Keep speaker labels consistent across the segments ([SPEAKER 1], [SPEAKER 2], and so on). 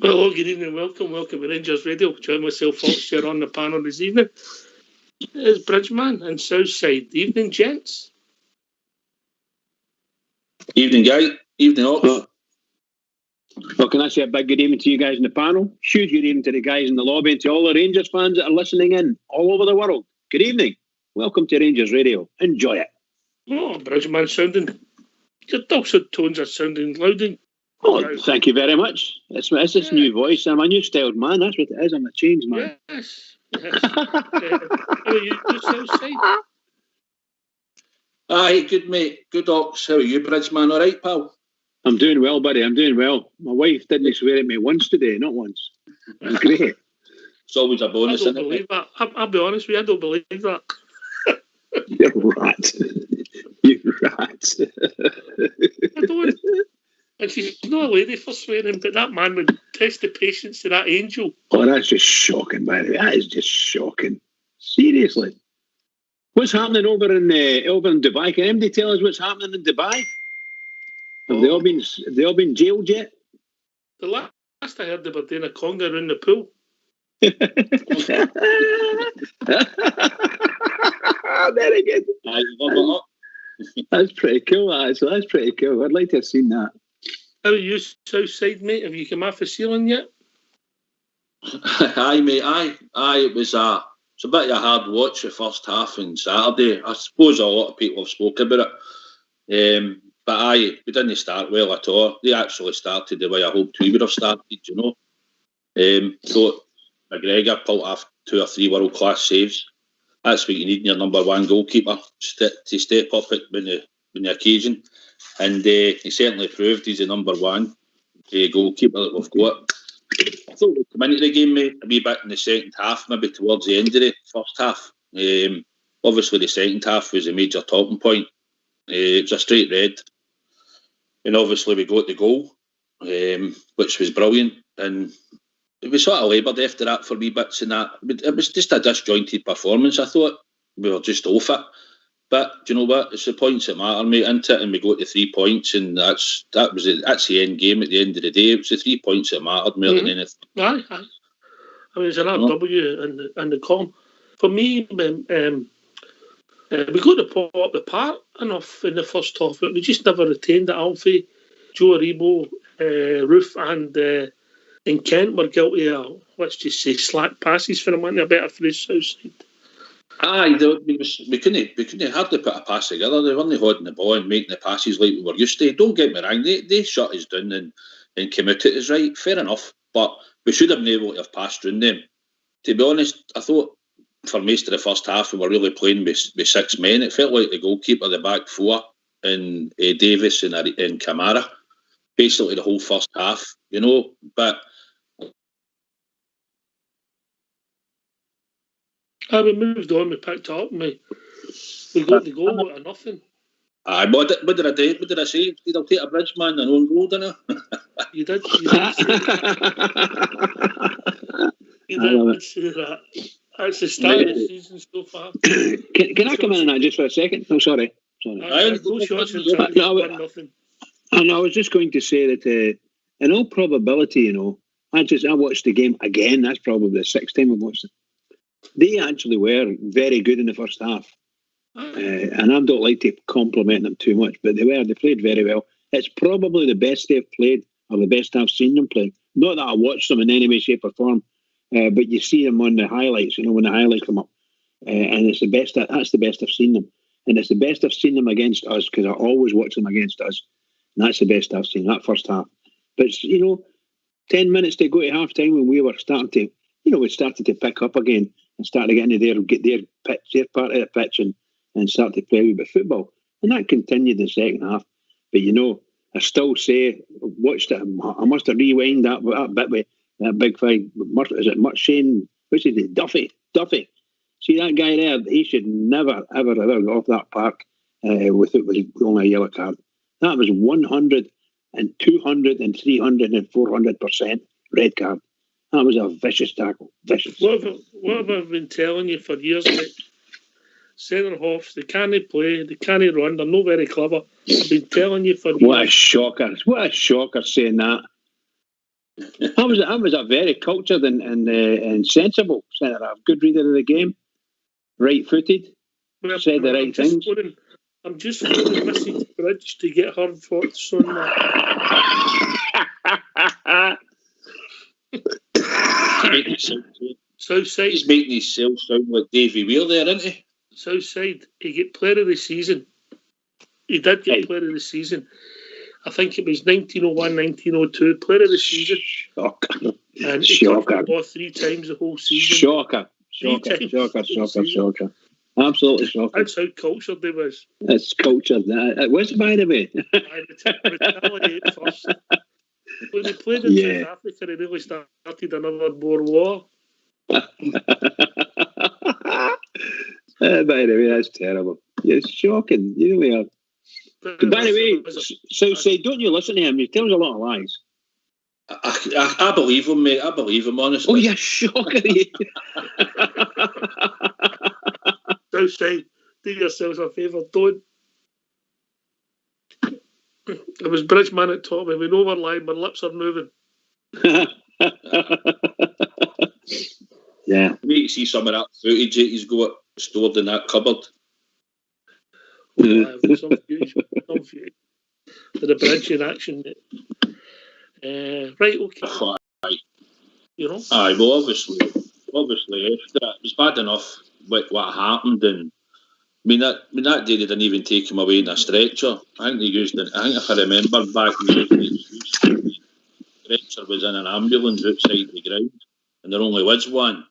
[SPEAKER 1] Hello, good evening, welcome to Rangers Radio. Join myself, Fox, here on the panel this evening. It's Bridgeman and Southside. Evening, gents.
[SPEAKER 2] Evening, guy. Evening, Ox.
[SPEAKER 3] Well, can I say a big good evening to you guys in the panel? Huge good evening to the guys in the lobby and to all the Rangers fans that are listening in all over the world. Good evening. Welcome to Rangers Radio. Enjoy it.
[SPEAKER 1] Oh, Bridgeman sounding... Your dulcet tones are sounding loud and...
[SPEAKER 3] Oh, thank you very much. It's this new voice. I'm a new styled man. That's what it is. I'm a changed man.
[SPEAKER 1] Yes. How are you, Southside?
[SPEAKER 2] Aye, good mate. Good, Ox. How are you, Bridgeman? All right, pal?
[SPEAKER 3] I'm doing well, buddy. I'm doing well. My wife didn't swear at me once today. Not once. It's great.
[SPEAKER 2] It's always a bonus,
[SPEAKER 1] I don't believe that. I'll be honest with you, I don't believe that.
[SPEAKER 3] You rat. You rat.
[SPEAKER 1] I don't. And she's not a lady for swearing, but that man would test the patience of that angel.
[SPEAKER 3] Oh, that's just shocking, by the way. That is just shocking. Seriously. What's happening over in Dubai? Can anybody tell us what's happening in Dubai? Have they all been jailed yet?
[SPEAKER 1] The last I heard, they were doing a conga around the pool.
[SPEAKER 3] Very good. That's pretty cool, actually. That's pretty cool. I'd like to have seen that.
[SPEAKER 1] How are you, Southside, mate? Have you come off the ceiling yet?
[SPEAKER 2] Aye, mate. Aye. It was a bit of a hard watch the first half on Saturday. I suppose a lot of people have spoken about it. But aye, we didn't start well at all. They actually started the way I hoped we would have started, you know. Thought McGregor pulled off 2 or 3 world-class saves. That's what you need in your number one goalkeeper to step up when the occasion. And he certainly proved he's the number one goalkeeper that we've got. I thought we'd come into the game, mate, a wee bit in the second half, maybe towards the end of the first half. Obviously, the second half was a major talking point. It was a straight red. And obviously, we got the goal, which was brilliant. And we sort of laboured after that for wee bits and that. It was just a disjointed performance, I thought. We were just off it. But do you know what? It's the points that matter, mate, isn't it? And we got the 3 points, and that's the end game at the end of the day. It was the 3 points that mattered more than anything.
[SPEAKER 1] Aye. I mean, it's an RW in the column. For me, we got to pull up the part enough in the first half, but we just never retained it. Alfie, Joe Aribo, Roof, and Kent were guilty of, let's just say, slack passes for a minute, a better for his Southside.
[SPEAKER 2] Aye, we couldn't hardly put a pass together. They weren't holding the ball and making the passes like we were used to. Don't get me wrong, they shut us down and came out at us right. Fair enough, but we should have been able to have passed round them. To be honest, I thought for most of the first half we were really playing with 6 men. It felt like the goalkeeper, the back 4, and Davis and Kamara, basically the whole first half, you know. But
[SPEAKER 1] we moved on, we picked up, and we got the goal out of nothing.
[SPEAKER 2] Aye, what did I do? What did I say? Did I take a Bridgeman and own goal, didn't I? You did say that. That's the start of the season so far.
[SPEAKER 3] Can I come in on that just for a second? No, sorry.
[SPEAKER 1] I
[SPEAKER 3] was just going to say that in all probability, you know, I watched the game again. That's probably the 6th time I've watched it. They actually were very good in the first half. And I don't like to compliment them too much, but they played very well. It's probably the best they've played, or the best I've seen them play. Not that I watched them in any way, shape or form, but you see them on the highlights, you know, when the highlights come up. And it's the best, that's the best I've seen them. And it's the best I've seen them against us, because I always watch them against us. And that's the best I've seen, that first half. But, you know, 10 minutes to go to half time when we were starting to, you know, we started to pick up again. and start to get their part of the pitch and start to play with football. And that continued in the second half. But I still say, watched it. I must have rewind that bit with that big fight. Is it Shane? What's his name? Duffy. See that guy there? He should never, ever go off that park with only a yellow card. That was 100 and 200 and 300 and 400% red card. That was a vicious tackle. Vicious.
[SPEAKER 1] What have I been telling you for years, mate? Centre halves, they can't play, they can't run, they're not very clever. I've been telling you for years.
[SPEAKER 3] What a shocker saying that. I was a very cultured and sensible centre half. Good reader of the game. Right footed. Said the right things.
[SPEAKER 1] I'm just phoning Mrs. Bridge to get her thoughts on that. Southside.
[SPEAKER 2] He's making himself sound like Davy Weir there, isn't he?
[SPEAKER 1] Southside, he get player of the season. He did get player of the season. I think it was 1901, 1902, player of the season.
[SPEAKER 3] Shocker.
[SPEAKER 1] And he got the ball 3 times the whole season.
[SPEAKER 3] Shocker. Absolutely shocking.
[SPEAKER 1] That's how cultured they was.
[SPEAKER 3] It's cultured. It was, by the way.
[SPEAKER 1] Retaliate first. When they played in South Africa, they really started another Boer War.
[SPEAKER 3] By the way, that's terrible. It's shocking. You really are. By the way, Southside, don't you listen to him? He tells a lot of lies.
[SPEAKER 2] I believe him, mate. I believe him, honestly.
[SPEAKER 3] Oh, you're shocking.
[SPEAKER 1] Southside, do yourselves a favour, don't. It was Bridgeman that taught me. We know we're lying, my lips are moving.
[SPEAKER 3] Yeah.
[SPEAKER 2] Wait to see some of that footage that he's got stored in that cupboard.
[SPEAKER 1] Some footage. The Bridge in action. Right, okay.
[SPEAKER 2] Aye, well, obviously, it was bad enough with what happened, and I mean that day they didn't even take him away in a stretcher. I think they used it. I think if I remember back, the stretcher was in an ambulance outside the ground, and there only was one,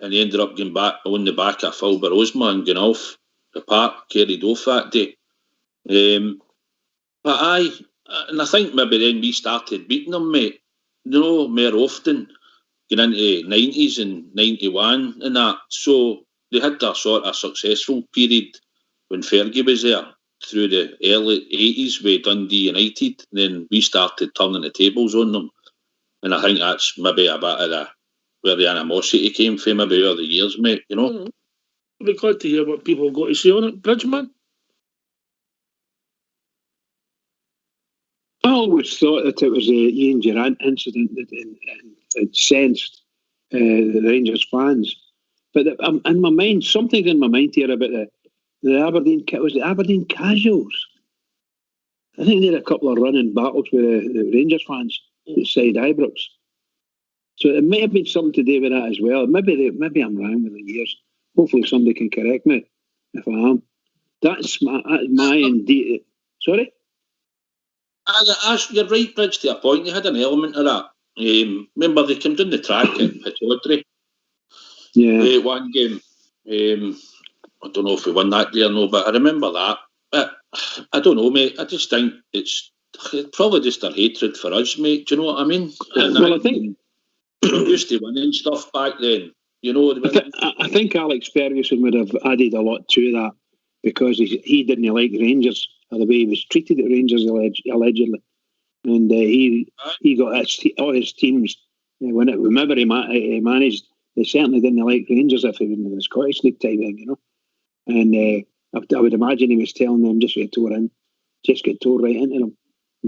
[SPEAKER 2] and he ended up getting back on the back of Phil Barosma and going off the park, carried off that day. But and I think maybe then we started beating them, mate. More often, getting into 90s and 91 and that. So they had their sort of successful period when Fergie was there through the early 80s with Dundee United. And then we started turning the tables on them. And I think that's maybe a bit of where the animosity came from, maybe over the years, mate,
[SPEAKER 1] I'd be glad to hear what people have got to say on it. Bridgeman?
[SPEAKER 3] I always thought that it was the Ian Durrant incident that incensed the Rangers fans. But in my mind, something's in my mind here about the Aberdeen Casuals. I think they had a couple of running battles with the Rangers fans outside Ibrox. So it may have been something to do with that as well. Maybe I'm wrong with the years. Hopefully somebody can correct me if I am. That's my indeed. Sorry?
[SPEAKER 2] You're right, Bridge, to a point. You had an element of that. Remember, they came down the track at Pittodrie.
[SPEAKER 3] Yeah.
[SPEAKER 2] One game. I don't know if we won that day or no, but I remember that. But I don't know, mate. I just think it's probably just their hatred for us, mate. Do you know what I mean?
[SPEAKER 3] Well, I think
[SPEAKER 2] used to winning stuff back then.
[SPEAKER 3] I think Alex Ferguson would have added a lot to that because he didn't like Rangers or the way he was treated at Rangers allegedly, and he got all his teams whenever he managed. They certainly didn't like Rangers if he was in the Scottish League type thing, And I would imagine he was telling them just get tore right into them.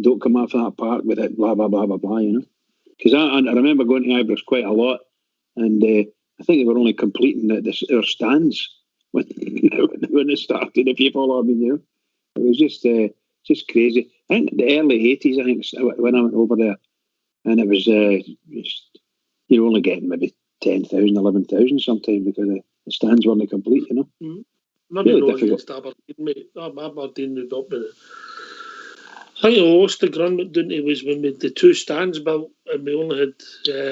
[SPEAKER 3] Don't come off that park with it, blah blah blah blah blah. Because I remember going to Ibrox quite a lot, and I think they were only completing our stands when they started. The people, it was just crazy. I think the early 80s, I think, when I went over there, and it was just, you're only getting maybe 10,000, 11,000 sometimes because the stands weren't complete,
[SPEAKER 1] Mm-hmm.
[SPEAKER 3] Really difficult.
[SPEAKER 1] Aberdeen, mate. Aberdeen moved up with it. I think the lowest the Grunmont Dunty was when we had the 2 stands built and we only had,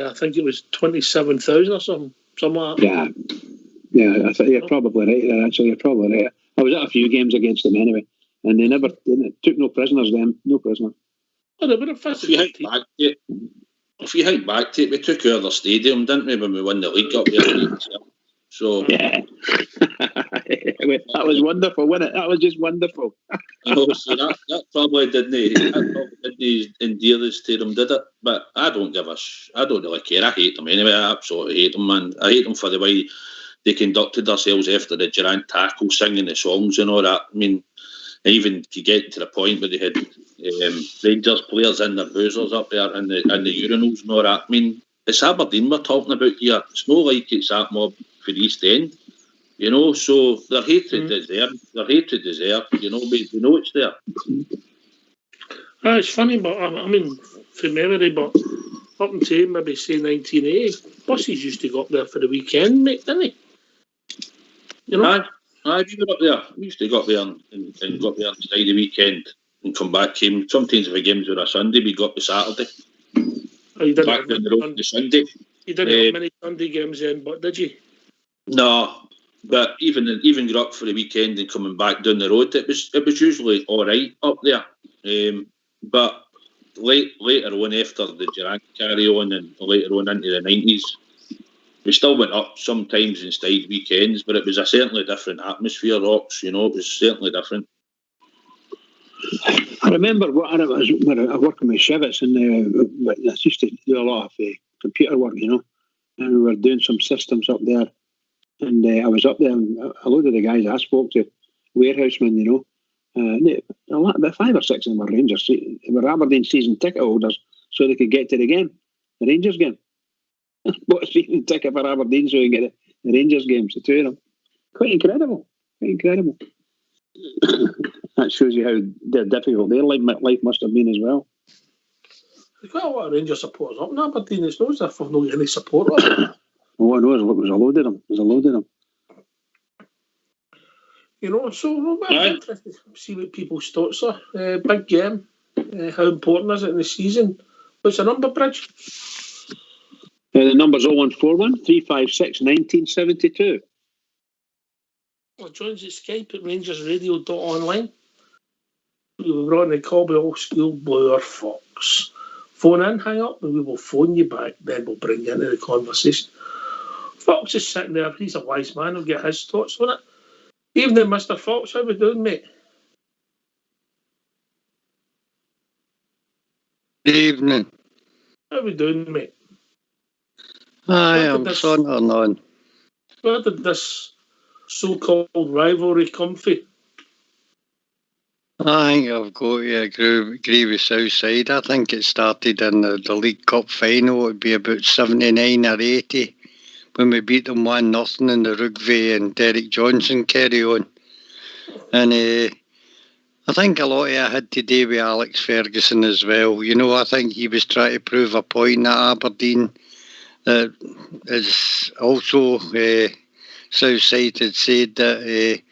[SPEAKER 1] I think it was 27,000 or something. something like that.
[SPEAKER 3] Yeah, I think you're probably right there, actually. You're probably right. I was at a few games against them anyway, and they never took no prisoners then. No prisoners.
[SPEAKER 1] Well, they were a physical team.
[SPEAKER 2] If you think back to it, we took over the stadium, didn't we, when we won the league up there? So
[SPEAKER 3] yeah, that was wonderful, wasn't it? That was just wonderful.
[SPEAKER 2] So that probably didn't endear us to them, did it? But I don't really care. I hate them anyway. I absolutely hate them, man. I hate them for the way they conducted themselves after the Durant tackle, singing the songs and all that. I mean, even to get to the point where they had Rangers players in their boozers up there in the urinals and all that. I mean, it's Aberdeen we're talking about here. It's not like it's that mob for the East End, you know. So their hatred is there. Their hatred is there. You know, we know it's there.
[SPEAKER 1] It's funny, but I mean, from memory, but up until maybe say 1980, buses used to go up there for the weekend, mate, didn't they? You know.
[SPEAKER 2] Aye, we were up there. We used to go up there and go up there on Friday weekend and come back. Sometimes if the games were a Sunday, we got up Saturday.
[SPEAKER 1] Oh, you didn't
[SPEAKER 2] back down the road on the Sunday.
[SPEAKER 1] You didn't have many Sunday games then, but did you?
[SPEAKER 2] No, but even got up for the weekend and coming back down the road, it was usually all right up there. But later on, after the Durant carry on and later on into the 90s, we still went up sometimes inside weekends, but it was a certainly different atmosphere, Rocks, you know, it was certainly different.
[SPEAKER 3] I remember when I was working with Shivets, and I used to do a lot of computer work, you know, and we were doing some systems up there. And I was up there, and a load of the guys I spoke to, warehousemen, you know, about 5 or 6 of them were Rangers. They were Aberdeen season ticket holders, so they could get to the game, the Rangers game. Bought a season ticket for Aberdeen so you can get the Rangers games, the two of them. Quite incredible. That shows you how difficult their life must have been as well.
[SPEAKER 1] There's quite a lot of Rangers supporters up in Aberdeen. It's not as if I've not got any support of it.
[SPEAKER 3] Oh, I know, there's a load of them.
[SPEAKER 1] You know, so I'm interested to see what people's thoughts are. Big game. How important is it in the season? What's the number, Bridge?
[SPEAKER 3] The number's 0141 356 1972.
[SPEAKER 1] Well, joins at Skype at RangersRadio.online. We were brought in the call by old school Blue or Fox. Phone in, hang up, and we will phone you back. Then we'll bring you into the conversation. Fox is sitting there. He's a wise man. He'll get his thoughts on it. Evening, Mr. Fox. How we doing, mate?
[SPEAKER 4] Evening.
[SPEAKER 1] How we doing, mate?
[SPEAKER 4] I'm sauntering on.
[SPEAKER 1] Where did this so-called rivalry come from?
[SPEAKER 4] I think I've got to agree with Southside. I think it started in the League Cup final. It would be about 79 or 80 when we beat them 1-0 in the Rugby and Derek Johnson carry on. And I think a lot of it had to do with Alex Ferguson as well. You know, I think he was trying to prove a point at Aberdeen. As also Southside had said that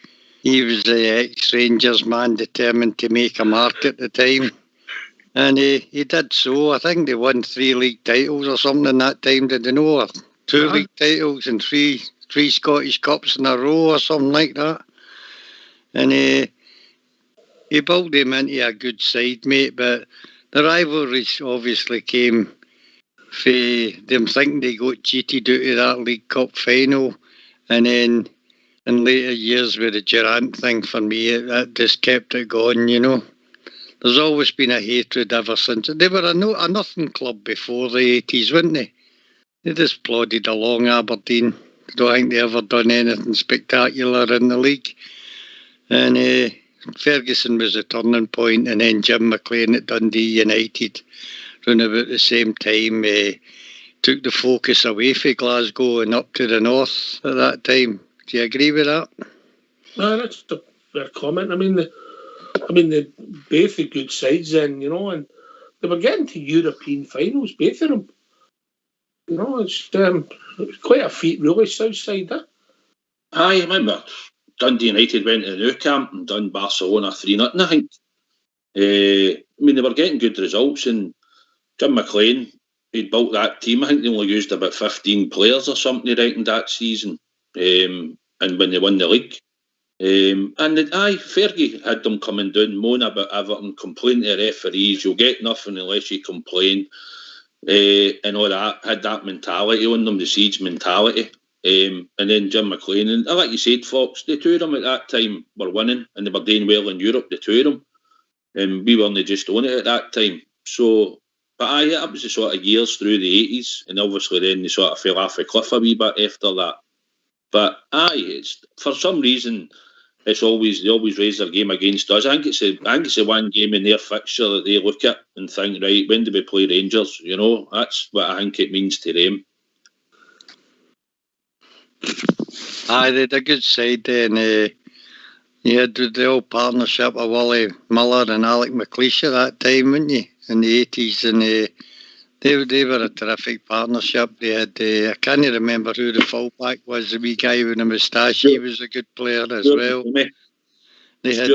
[SPEAKER 4] he was the ex-Rangers man determined to make a mark at the time. And he did so. I think they won 3 league titles or something in that time, did they know? Or 2 league titles and three Scottish Cups in a row or something like that. And he built them into a good side, mate. But the rivalries obviously came for them thinking they got cheated out of that League Cup final. And then in later years with the Durant thing, for me, that just kept it going, you know. There's always been a hatred ever since. They were a nothing club before the 80s, weren't they? They just plodded along, Aberdeen. I don't think they ever done anything spectacular in the league. And Ferguson was a turning point, and then Jim McLean at Dundee United, around about the same time, took the focus away from Glasgow and up to the north at that time. Do you agree with that?
[SPEAKER 1] No, that's a fair comment. I mean, they both the good sides then, you know, and they were getting to European finals, both of them. You know, it's quite a feat, really, Southside, eh?
[SPEAKER 2] I remember Dundee United went to the Nou Camp and done Barcelona 3-0, I think. I mean, they were getting good results, and Jim McLean, he'd built that team. I think they only used about 15 players or something, he reckoned, that season. And when they won the league. Fergie had them coming down, moan about Everton, complain to the referees, you'll get nothing unless you complain, and all that. Had that mentality on them, the siege mentality. And then Jim McLean, and like you said, Fox, the two of them at that time were winning, and they were doing well in Europe, the two of them. And we weren't just on it at that time. So, but that was the sort of years through the 80s, and obviously then they sort of fell off a cliff a wee bit after that. But it's for some reason they always raise their game against us. I think it's the one game in their fixture that they look at and think, right, when do we play Rangers? You know, that's what I think it means to them.
[SPEAKER 4] They had a good side then. You had the old partnership of Wally Miller and Alec McLeish at that time, weren't you? In the 80s, and they were a terrific partnership. They had, I can't remember who the fullback was, the wee guy with the moustache. He was a good player as well. They had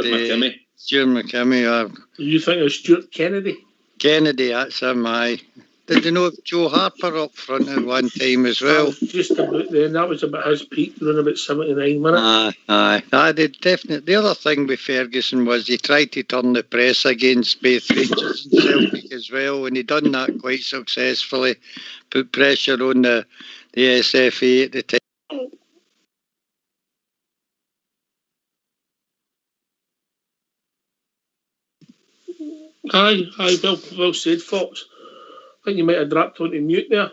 [SPEAKER 4] Stuart McKimmie.
[SPEAKER 1] You think of Stuart Kennedy?
[SPEAKER 4] Kennedy, that's him, aye. Did you know Joe Harper up front at one time as well?
[SPEAKER 1] Just about then, that was about his peak, running about 79 minutes.
[SPEAKER 4] Aye, they definitely. The other thing with Ferguson was he tried to turn the press against both Rangers and Celtic as well, and he done that quite successfully. Put pressure on the SFA at the time.
[SPEAKER 1] Aye, well said, Fox. I think you might have dropped onto mute there.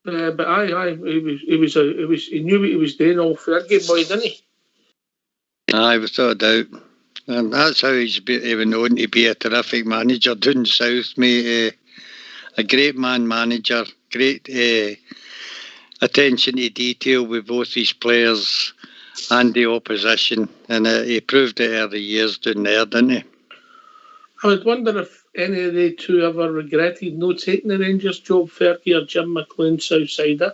[SPEAKER 1] But he knew what he was doing all Fergie boy, didn't he?
[SPEAKER 4] Aye, without a doubt. And that's how he's even known to be a terrific manager down south, mate. A great man manager, great attention to detail with both his players and the opposition. And he proved it early years down there, didn't he?
[SPEAKER 1] I would wonder if any of the two ever regretted not taking the Rangers job, Fergie or Jim McLean, Southsider.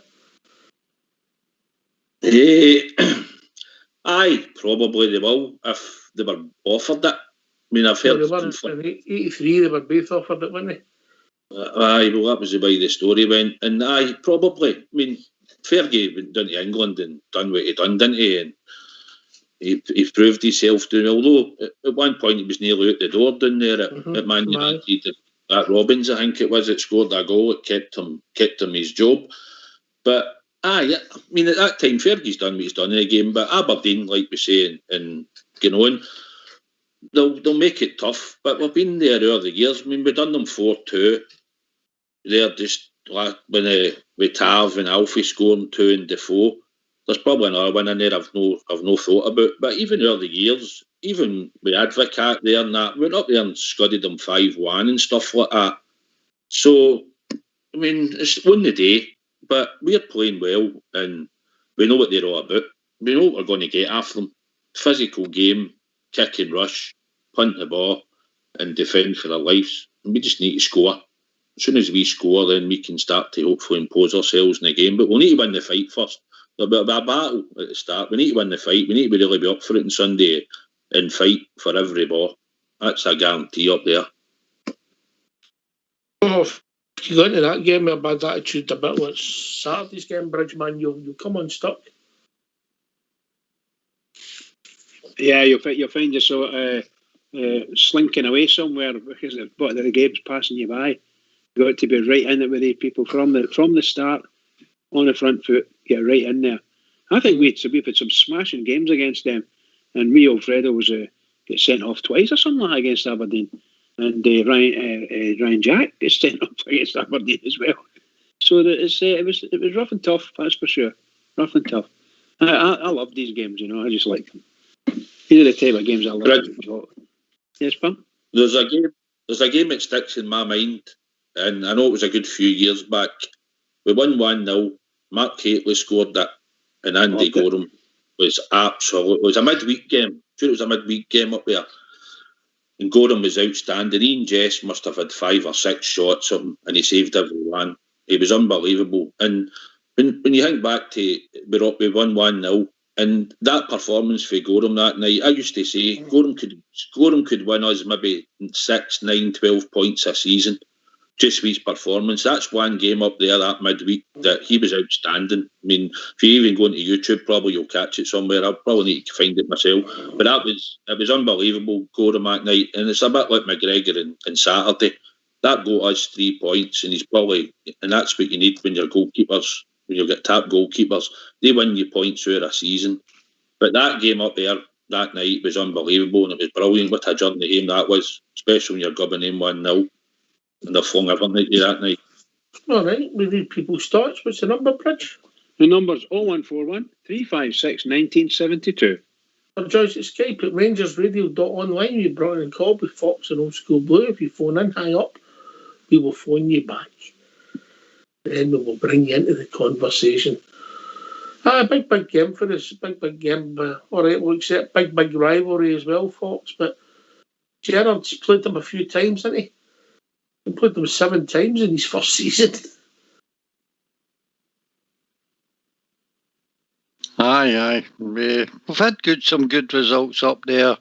[SPEAKER 2] Aye, probably they will if they were offered it. I mean, I've heard...
[SPEAKER 1] in 83 they were both offered it, weren't they?
[SPEAKER 2] Aye, well, that was the way the story went. And aye, probably. I mean, Fergie went down to England and done what he done, didn't he? And he proved himself doing, although at one point he was nearly out the door down there at Man United. At Robbins, I think it was, that scored that goal. It kept him his job. But I mean, at that time, Fergie's done what he's done in the game. But Aberdeen, like we say, and going on, they'll make it tough. But we've been there early years. I mean, we've done them 4-2. They're just like when with Tav and Alfie scoring 2 and Defoe. There's probably another one in there I've no thought about. But even early years, even with Advocat there and that, we went up there and scudded them 5-1 and stuff like that. So, I mean, it's on the day, but we're playing well and we know what they're all about. We know what we're going to get after them. Physical game, kick and rush, punt the ball and defend for their lives. And we just need to score. As soon as we score, then we can start to hopefully impose ourselves in the game. But we'll need to win the fight first. There'll be a battle at the start. We need to win the fight. We need to really be up for it on Sunday and fight for every ball. That's a guarantee up there.
[SPEAKER 1] Oh, if you go into that game with a bad attitude, a bit like Saturday's game, Bridgeman, you'll come unstuck.
[SPEAKER 3] Yeah, you'll find yourself slinking away somewhere because the game's passing you by. You've got to be right in it with these people from the start, on the front foot, get right in there. I think we've had some smashing games against them, and me, Alfredo, was get sent off twice or something like against Aberdeen, and Ryan Jack gets sent off against Aberdeen as well. So it was rough and tough, that's for sure. Rough and tough. I love these games, you know. I just like them. These are the type of games I love. Yes, Pam?
[SPEAKER 2] There's a game that sticks in my mind, and I know it was a good few years back. We won 1-0. Mark Catley scored that, and Andy Gorham was absolute. It was a midweek game. Sure, it was a midweek game up there. And Gorham was outstanding. Ian Jess must have had 5 or 6 shots and he saved every one. He was unbelievable. And when you think back to we won 1-0, and that performance for Gorham that night, I used to say Gorham could win us maybe 6, 9, 12 points a season. just his performance. That's one game up there that midweek that he was outstanding. I mean, if you even go into YouTube, probably you'll catch it somewhere. I'll probably need to find it myself. But it was unbelievable, Gorham that night. And it's a bit like McGregor and Saturday. That got us 3 points, and and that's what you need when you're goalkeepers, when you get top goalkeepers. They win you points through a season. But that game up there that night was unbelievable, and it was brilliant. What a journey game that was, especially when you're gubbing in 1-0. And they've flung everything at you that night.
[SPEAKER 1] All right, we need people's thoughts. What's the number, Bridge?
[SPEAKER 3] The number's 0141 356 1972.
[SPEAKER 1] Or Joyce at Skype at RangersRadio.online. You brought in a call with Fox and Old School Blue. If you phone in high up, we will phone you back. Then we will bring you into the conversation. Big game for us. Big game. All right, we'll accept big rivalry as well, Fox. But Gerrard's played them a few times, hasn't he? He played them 7 times in his first season.
[SPEAKER 4] Aye. We've had some good results up there.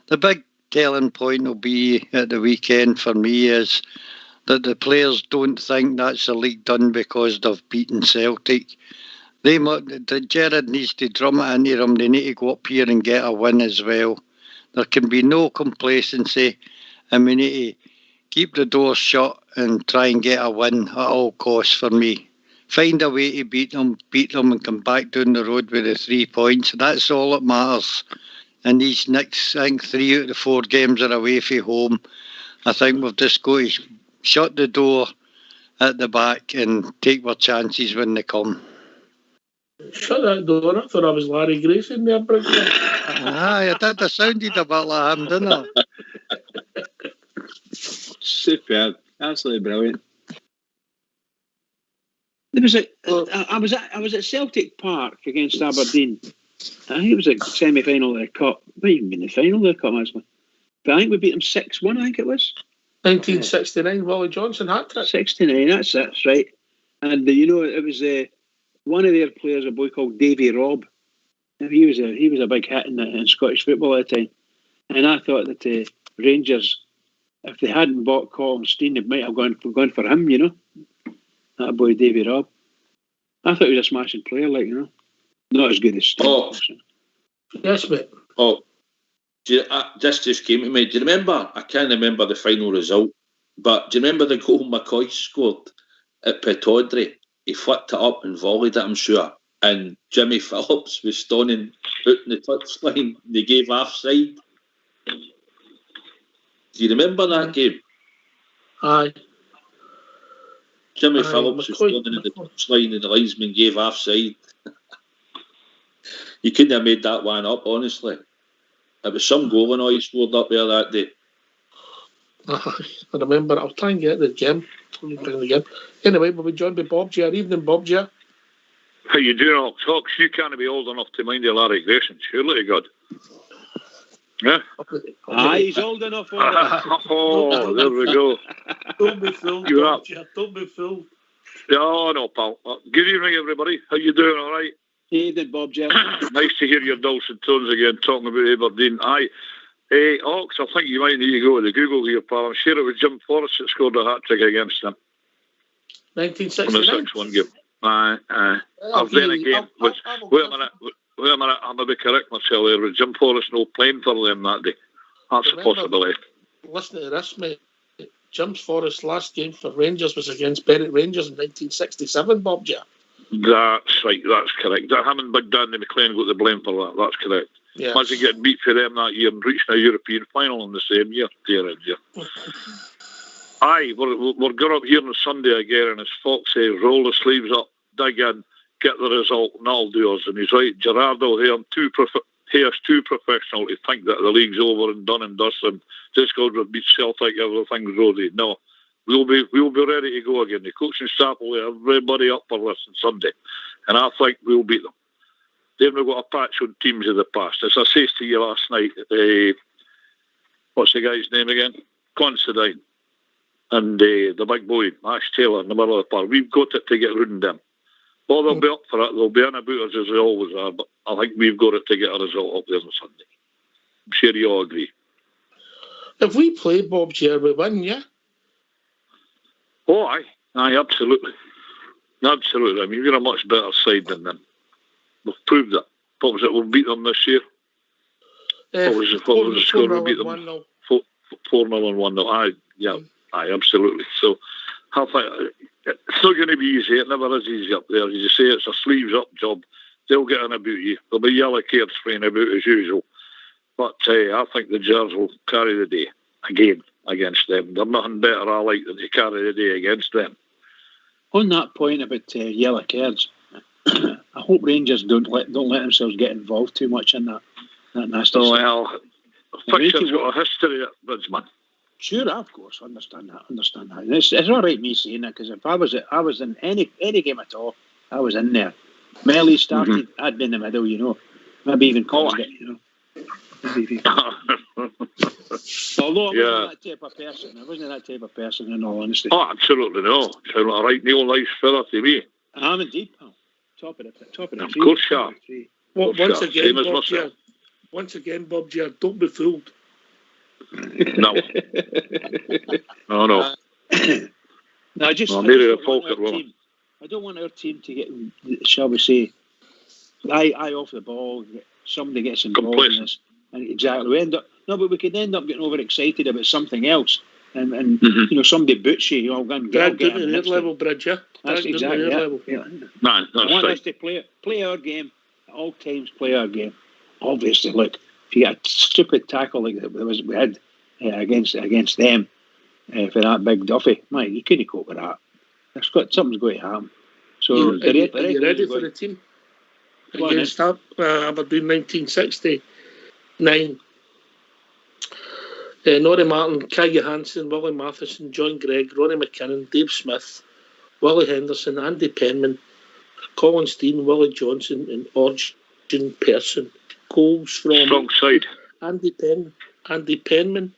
[SPEAKER 4] The big telling point will be at the weekend for me is that the players don't think that's the league done because they've beaten Celtic. Gerrard needs to drum it into them. They need to go up here and get a win as well. There can be no complacency, and we need to keep the doors shut and try and get a win at all costs for me. Find a way to beat them and come back down the road with the 3 points. That's all that matters. And these next, I think, 3 out of the 4 games are away from home. I think we've just got to shut the door at the back and take our chances when they come.
[SPEAKER 1] Shut that door. I thought I was Larry Grayson there, Bridge.
[SPEAKER 4] Aye, that sounded a bit like him, didn't it?
[SPEAKER 3] Superb, absolutely brilliant. There was I was at Celtic Park against Aberdeen. I think it was a semi-final of the cup. It might even been the final of the cup, actually. But I think we beat them 6-1. I think it was
[SPEAKER 1] 1969. Wally Johnson hat trick.
[SPEAKER 3] 69. That's right. And it was one of their players, a boy called Davy Robb. He was a big hit in Scottish football at the time. And I thought that Rangers, if they hadn't bought Colin Steen, they might have gone for him, that boy Davy Robb. I thought he was a smashing player, not as good as Steen.
[SPEAKER 2] Oh,
[SPEAKER 1] yes, mate.
[SPEAKER 2] Oh, this just came to me. Do you remember? I can't remember the final result, but do you remember the goal McCoy scored at Pittodrie? He flicked it up and volleyed it, I'm sure. And Jimmy Phillips was standing out in the touchline. They gave offside. Do you remember that game?
[SPEAKER 1] Aye.
[SPEAKER 2] Jimmy Phillips was standing in the touchline and the linesman gave offside. You couldn't have made that one up, honestly. It was some goal and all he scored up there that day.
[SPEAKER 1] I remember. I'll try and get the gym. Anyway, we'll be joined by Bob G. Evening, Bob G.
[SPEAKER 5] How you doing, Hawks? You can't be old enough to mind your Larry Grayson, surely, God. Yeah?
[SPEAKER 3] He's old enough for
[SPEAKER 5] Oh, there we go.
[SPEAKER 1] Don't be fooled, Bob G. Don't be fooled.
[SPEAKER 5] No, pal. Good evening, everybody. How you doing, all right?
[SPEAKER 3] Evening, Bob G.
[SPEAKER 5] Nice to hear your dulcet tones again, talking about Aberdeen. Hey, Hawks, I think you might need to go to the Google here, pal. I'm sure it was Jim Forrest that scored a hat-trick against them.
[SPEAKER 1] 1969?
[SPEAKER 5] On the 6-1 game. Then again, wait a minute, I'm a bit correct myself there. Was Jim Forrest no playing for them that day? That's a possibility.
[SPEAKER 1] Listen to this, mate. Jim Forrest's last game for Rangers was against Berwick Rangers in 1967, Bob J.
[SPEAKER 5] That's right, that's correct. Him and Big Danny McLean got the blame for that, that's correct.
[SPEAKER 1] Yeah.
[SPEAKER 5] Imagine getting beat for them that year and reaching a European final in the same year. Dear. Aye, we're going up here on Sunday again, and as Fox says, roll the sleeves up, dig in, get the result, and that'll do us. And he's right, Gerardo here, too professional to think that the league's over and done and dusted. Just because we've beat Celtic, everything's rosy. No, we'll be ready to go again. The coaching staff will let everybody up for this on Sunday, and I think we'll beat them. They've not got a patch on teams of the past. As I said to you last night, what's the guy's name again? Considine. And the big boy, Ash Taylor, in the middle of the park. We've got it to get rid of them. Well, they'll be up for it. They'll be in about us as they always are, but I think we've got it to get a result up there on Sunday. I'm sure you all agree.
[SPEAKER 1] If we play Bob J, we win, yeah?
[SPEAKER 5] Oh, aye, absolutely. Absolutely. I mean, we're a much better side than them. We've proved that. What was it? We'll beat them this year. What was the score? We'll beat them 4-0 and 1-0. Aye, absolutely. So, I think it's not going to be easy. It never is easy up there. As you say, it's a sleeves up job. They'll get in about you. There'll be yellow cards flying about as usual. But I think the Gers will carry the day again against them. There's nothing better I like than to carry the day against them.
[SPEAKER 3] On that point about yellow cards, I hope Rangers don't let themselves get involved too much in that nasty stuff.
[SPEAKER 5] Well, fiction's got a history at Bridgeman.
[SPEAKER 3] Sure, of course, understand that. It's all right me saying that, because if I was in any game at all, I was in there. Melly started, I'd be in the middle, maybe even called it, Although I wasn't that type of person, in all honesty.
[SPEAKER 5] Oh, absolutely no. Sound like a right Neil Nice fella to me.
[SPEAKER 3] I am indeed, pal. Top of the tree.
[SPEAKER 5] Of course, sure.
[SPEAKER 1] Once again, Bob Ger, don't be fooled.
[SPEAKER 5] No. No.
[SPEAKER 3] I don't want our team to get, shall we say, eye off the ball. Somebody gets involved in this, and exactly but we could end up getting overexcited about something else, and somebody boots you. I'll get
[SPEAKER 1] down to the level, Bridge.
[SPEAKER 3] That's exactly level. Yeah.
[SPEAKER 5] No,
[SPEAKER 3] I want us to play our game at all times. Play our game. Obviously, look, if you get a stupid tackle like we had against them for that big Duffy, mate, you couldn't cope with that. Something's going to happen. So,
[SPEAKER 1] are you ready for the team? Against Aberdeen 1969. Norrie Martin, Kai Johansson, Willie Matheson, John Gregg, Ronnie McKinnon, Dave Smith, Willie Henderson, Andy Penman, Colin Steen, Willie Johnson, and Origin Pearson. Goals from
[SPEAKER 5] strong side.
[SPEAKER 1] Andy Penman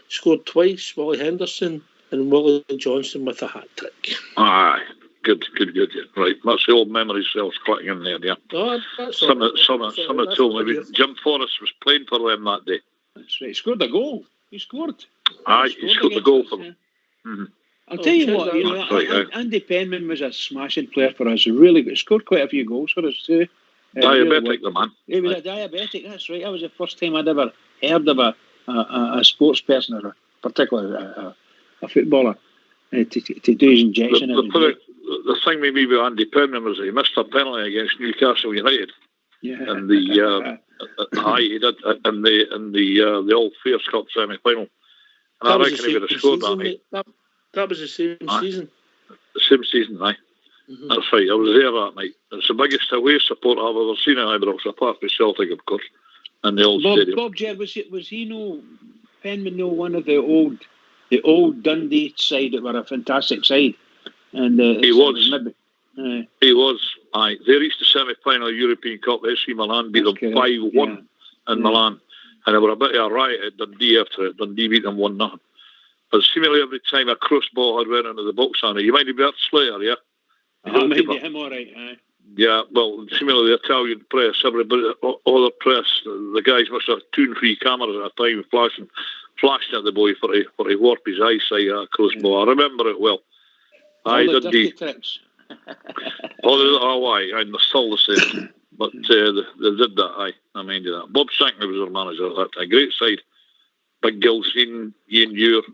[SPEAKER 1] scored twice. Willie Henderson and Willie Johnson with a hat trick.
[SPEAKER 5] Aye. Good. Yeah. Right, that's the old memory cells clicking in there. Yeah.
[SPEAKER 1] Oh,
[SPEAKER 5] Someone told me Jim Forrest was playing for them that day.
[SPEAKER 3] That's right. He scored a goal. He scored
[SPEAKER 5] the goal for them. Mm-hmm.
[SPEAKER 3] I'll tell you what. Andy Penman was a smashing player for us. He really scored quite a few goals for us too.
[SPEAKER 5] Diabetic, really, the man.
[SPEAKER 3] He was a diabetic. That's right. That was the first time I'd ever heard of a sports person, or particularly a footballer, to do his injection.
[SPEAKER 5] The thing maybe with Andy Penman was he missed a penalty against Newcastle United.
[SPEAKER 3] Yeah.
[SPEAKER 5] And he did in the Old Fairs Cup semi-final. And I reckon he would have scored that night.
[SPEAKER 1] That was the same season.
[SPEAKER 5] The same season, aye. Mm-hmm. That's right. I was there that night. It's the biggest away support I've ever seen in Ibrox, apart from Celtic, of course, and the old stadium.
[SPEAKER 3] Bob Ger, was he Penman one of the old Dundee side that were a fantastic side? And
[SPEAKER 5] he was. He was. Aye, they reached the semi-final European Cup. AC Milan beat them 5-1 in Milan, and there were a bit of a riot at Dundee after it. Dundee beat them 1-0. But seemingly every time a crossball had went into the box on it, you might be Bert Slater, yeah?
[SPEAKER 3] I mind him all right, aye.
[SPEAKER 5] Yeah, well, seemingly the Italian press, everybody, all the press, the guys must have 2 and 3 cameras at a time flashing at the boy for he warp his eyesight at a crossball. I remember it well.
[SPEAKER 3] Aye, Dundee.
[SPEAKER 5] Aye, and they're still the same. But they did that, aye. I mind you that. Bob Shankly was their manager at that time. Great side. Big Gilsine, Ian Ure.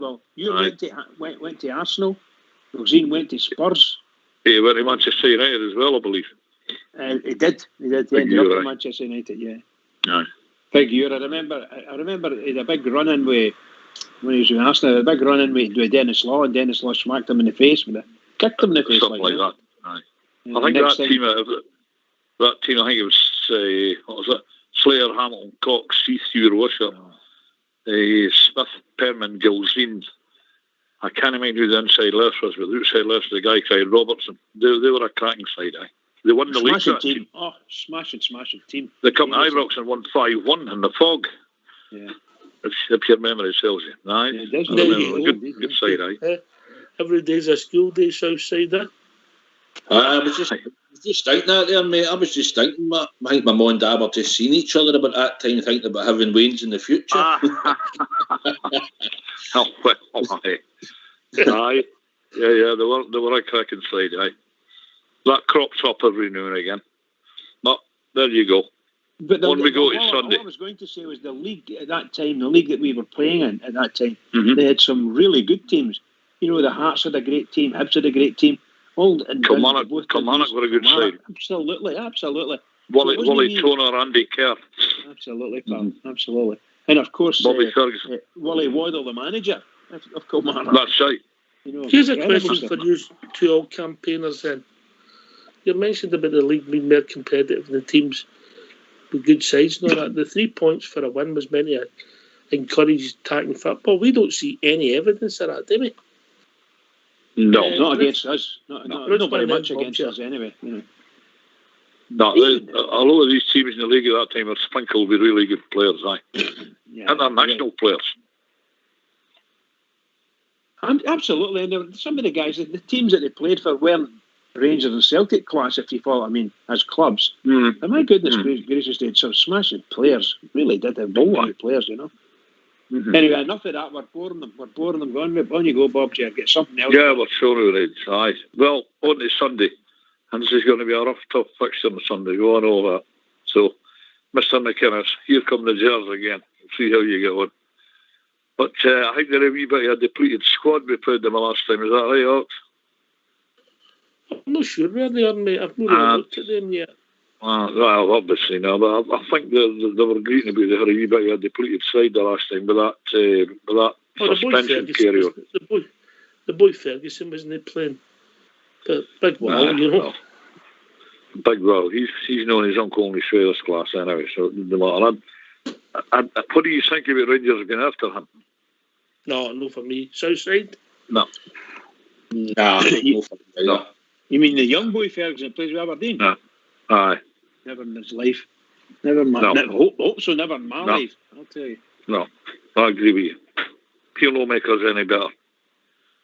[SPEAKER 3] Well, Ure went to Arsenal. Gilsine went to Spurs.
[SPEAKER 5] He went to Manchester United as well, I believe.
[SPEAKER 3] He did. He ended up in Manchester United, yeah.
[SPEAKER 5] Aye.
[SPEAKER 3] Big Ure. I remember he had a big run-in with, when he was with Arsenal, a big run-in with Dennis Law, and Dennis Law smacked him in the face with it. Kicked him in the face.
[SPEAKER 5] Something like that. Aye. I think that team, I think it was, what was it? Slayer, Hamilton, Cox, Seathew, Wisher, Smith, Perman, Gilsine. I can't remember who the inside left was, but the outside left was the guy called Robertson. They were a cracking side, aye. They won the league. Team.
[SPEAKER 3] Oh, smashing team.
[SPEAKER 5] They come to Ibrox and won 5-1 in the fog.
[SPEAKER 3] Yeah.
[SPEAKER 5] If your memory tells you. Aye. Yeah, it does. Good side, aye.
[SPEAKER 1] Every day's a school day, south side there.
[SPEAKER 2] I was just thinking that there, mate. I was just thinking, I think my mum and dad were just seeing each other about that time, thinking about having Waynes in the future.
[SPEAKER 5] Oh, well, aye. Aye. Yeah, they were a cracking side, aye. That crops up every now and again. But there you go.
[SPEAKER 3] But
[SPEAKER 5] when we go to Sunday.
[SPEAKER 3] What I was going to say was the league at that time, the league that we were playing in at that time, they had some really good teams. You know, the Hearts had a great team, Hibs had a great team.
[SPEAKER 5] Kilmarnock were a good side.
[SPEAKER 3] Absolutely.
[SPEAKER 5] Wally Toner, Andy Kerr.
[SPEAKER 3] Absolutely, pal. Absolutely. And of course,
[SPEAKER 5] Bobby Ferguson.
[SPEAKER 3] Wally Waddle, the manager of Kilmarnock.
[SPEAKER 5] That's right.
[SPEAKER 3] You know,
[SPEAKER 1] here's a question for you two old campaigners then. You mentioned about the league being more competitive and the teams with good sides and all that. The 3 points for a win was meant to encourage attacking football. We don't see any evidence of that, do we?
[SPEAKER 5] No.
[SPEAKER 3] Not against us. Not very much against us anyway. You know.
[SPEAKER 5] No, a lot of these teams in the league at that time are sprinkled with really good players, aye. International players.
[SPEAKER 3] Absolutely, and some of the guys, the teams that they played for weren't Rangers and Celtic class, if you follow what I mean, as clubs. And my goodness gracious, they had some smashing players. Really did have big players, you know. Anyway, enough of that. We're boring them. On you go, Bob. Get something else.
[SPEAKER 5] Yeah, we're sure it is. Aye. Well, on to Sunday. And this is going to be a rough, tough fixture on Sunday. Go on all that. So, Mr. McInnes, here come the Jers again. See how you get on. But I think they're a wee bit of a depleted squad we played them last time. Is that right, Ox?
[SPEAKER 1] I'm not sure where they are, mate. I've not really looked at them yet.
[SPEAKER 5] Well, obviously no, but I think they were agreeing to be. They had a wee bit of a depleted side the last time with that suspension period.
[SPEAKER 1] The boy Ferguson, wasn't he playing? But Big Wall, you know.
[SPEAKER 5] Well, Big Wall, he's known his uncle only first class anyway. So what do you think about Rangers going after him?
[SPEAKER 1] No for me. Southside?
[SPEAKER 5] No.
[SPEAKER 2] Nah, no for me. No.
[SPEAKER 3] You mean the young boy Ferguson plays with Aberdeen?
[SPEAKER 5] No. Aye.
[SPEAKER 3] Never in his life. Never in my hope so. Never in my life. I'll tell you.
[SPEAKER 5] No, I agree with you. He'll not make us any better.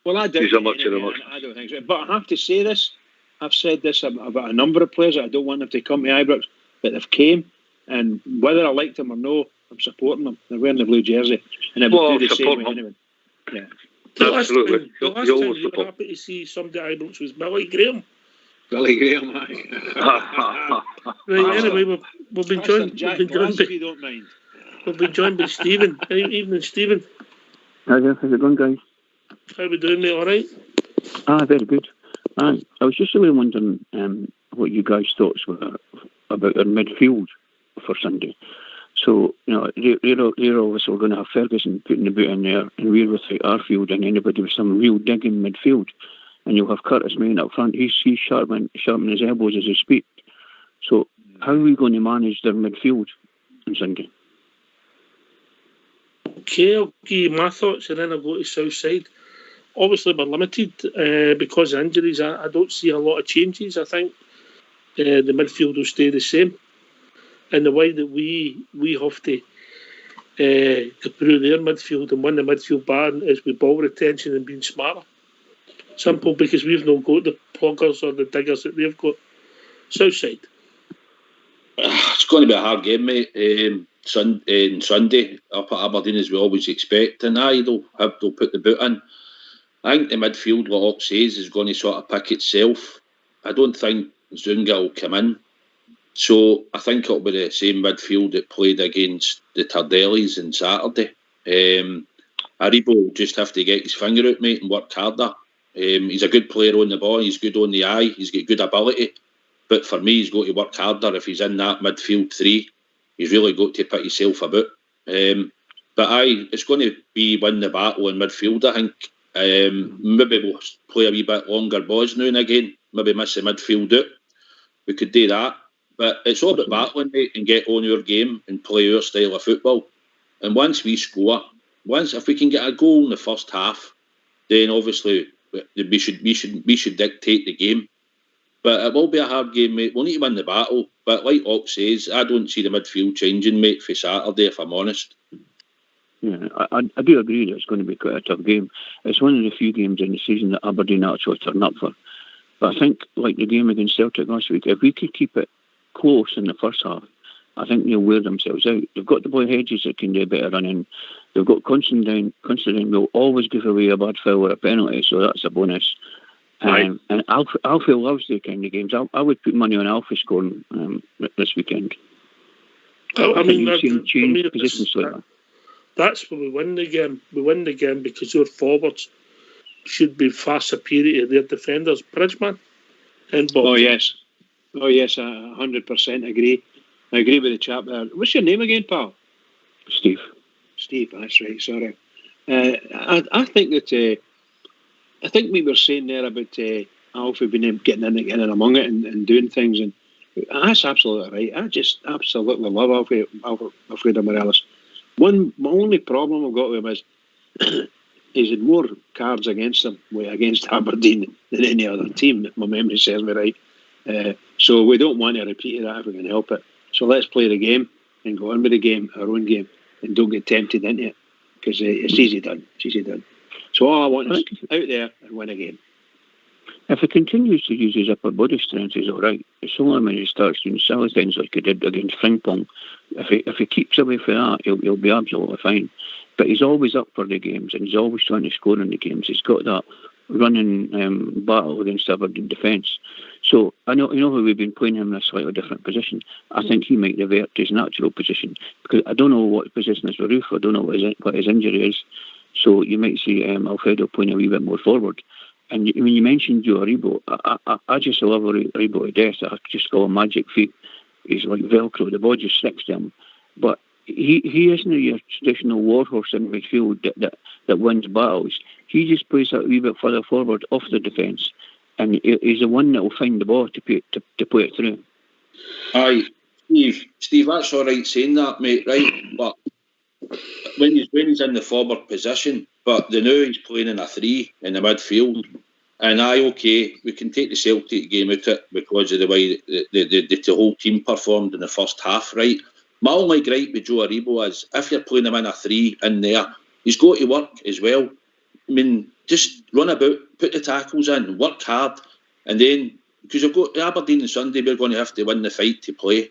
[SPEAKER 3] Well, I doubt I don't think so. But I have to say this. I've said this about a number of players that I don't want them to come to Ibrox, but they've came, and whether I liked them or no, I'm supporting them. They're wearing the blue jersey, and I would do the same with anyone. Yeah.
[SPEAKER 5] Absolutely.
[SPEAKER 1] The last time you were happy to see somebody at Ibrox was Billy Graham.
[SPEAKER 3] Aye.
[SPEAKER 1] Right, anyway, we've been joined by Stephen. Evening, Stephen.
[SPEAKER 6] How's it going, guys?
[SPEAKER 1] How we doing, mate? All right?
[SPEAKER 6] Very good. I was just really wondering what you guys' thoughts were about our midfield for Sunday. So, you know, they're obviously going to have Ferguson putting the boot in there, and we're without Arfield and anybody with some real dig in midfield. And you'll have Curtis Main up front. He's sharpening his elbows as he speaks. So, how are we going to manage their midfield on Sunday?
[SPEAKER 1] Okay, I'll give you my thoughts and then I'll go to Southside. Obviously, we're limited because of injuries. I don't see a lot of changes. I think the midfield will stay the same. And the way that we have to improve their midfield and win the midfield battle is with ball retention and being smarter. Simple, because we've not got the pluggers or the diggers that they've got. Southside.
[SPEAKER 2] It's going to be a hard game, mate. Sunday up at Aberdeen, as we always expect, and they'll put the boot in. I think the midfield, what Ox says, is going to sort of pick itself. I don't think Zunga will come in, so I think it'll be the same midfield that played against the Tardellis on Saturday. Aribo will just have to get his finger out, mate, and work harder. He's a good player on the ball. He's good on the eye. He's got good ability. But for me, he's got to work harder if he's in that midfield three. He's really got to put himself about. But it's going to be win the battle in midfield, I think. Maybe we'll play a wee bit longer balls now and again. Maybe miss the midfield out. We could do that. But it's all about battling, mate, and get on our game and play our style of football. And once we score, if we can get a goal in the first half, then obviously we should dictate the game. But it will be a hard game, mate. We'll need to win the battle. But like Ox says, I don't see the midfield changing, mate, for Saturday, if I'm honest.
[SPEAKER 6] Yeah, I do agree that it's going to be quite a tough game. It's one of the few games in the season that Aberdeen actually turn up for. But I think, like the game against Celtic last week, if we could keep it close in the first half, I think they'll wear themselves out. They've got the boy Hedges that can do a bit of running. They've got Constantine will always give away a bad foul or a penalty, so that's a bonus. And Alfie loves the kind of games. I would put money on Alfie scoring this weekend.
[SPEAKER 1] I mean,
[SPEAKER 6] change positions slightly.
[SPEAKER 1] That's when we win the game. We win the game because your forwards should be far superior to their defenders. Bridgman and Bob.
[SPEAKER 3] Oh yes, I 100% agree. I agree with the chap there. What's your name again, pal?
[SPEAKER 6] Steve,
[SPEAKER 3] that's right. Sorry. I think that I think we were saying there about Alfie being getting in and among it and doing things, and that's absolutely right. I just absolutely love Alfredo Morelos. My only problem I've got with him is he's had more cards against him against Aberdeen than any other team, if my memory serves me right. So we don't want to repeat that if we can help it. So let's play the game and go on with the game, our own game, and don't get tempted into it, because it's easy done. So all I want is out there and win a game.
[SPEAKER 6] If he continues to use his upper body strength, he's all right. It's only when he starts doing silly things like he did against Frimpong. If he keeps away from that, he'll be absolutely fine. But he's always up for the games, and he's always trying to score in the games. He's got that running battle against Aberdeen defence. So I know how we've been playing him in a slightly different position. I think he might revert to his natural position, because I don't know what position is for Roof. I don't know what his injury is. So you might see Alfredo playing a wee bit more forward. And when you mentioned Joe Aribo, I just love Aribo to death. I just call him magic feet. He's like Velcro. The ball just sticks to him. But he isn't your traditional warhorse in midfield that wins battles. He just plays that wee bit further forward off the defence, and he's the one that will find the ball to play it through.
[SPEAKER 2] Aye, Steve, that's all right saying that, mate, right? But when he's in the forward position, but they know he's playing in a 3 in the midfield, and we can take the Celtic game out of it because of the way the whole team performed in the first half, right? My only gripe with Joe Aribo is if you're playing him in a 3 in there, he's got to work as well. I mean, just run about, put the tackles in, work hard, and then, because you've got Aberdeen on Sunday, we're going to have to win the fight to play.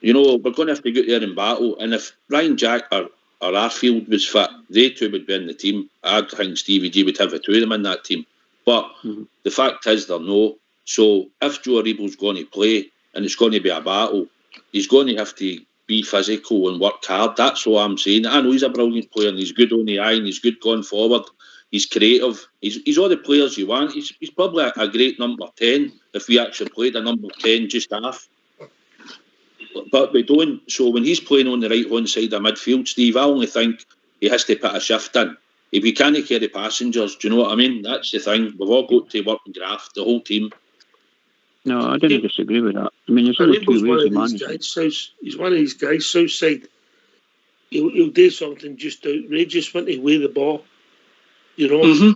[SPEAKER 2] You know, we're going to have to go there in battle, and if Ryan Jack or Arfield was fit, they two would be in the team. I think Stevie G would have the two of them in that team. But the fact is they're no. So if Joe Aribo's going to play and it's going to be a battle, he's going to have to be physical and work hard. That's what I'm saying. I know he's a brilliant player and he's good on the eye and he's good going forward. He's creative. He's all the players you want. He's probably a great number 10 if we actually played a number 10 just half. But we don't. So when he's playing on the right-hand side of midfield, Steve, I only think he has to put a shift in. If he can't carry passengers, do you know what I mean? That's the thing. We've all got to work and graft, the whole team.
[SPEAKER 6] No, I didn't disagree with that. I mean, there's only two ways to manage it.
[SPEAKER 1] He's one of these guys, Southside. He'll do something just outrageous when he weigh the ball. You know?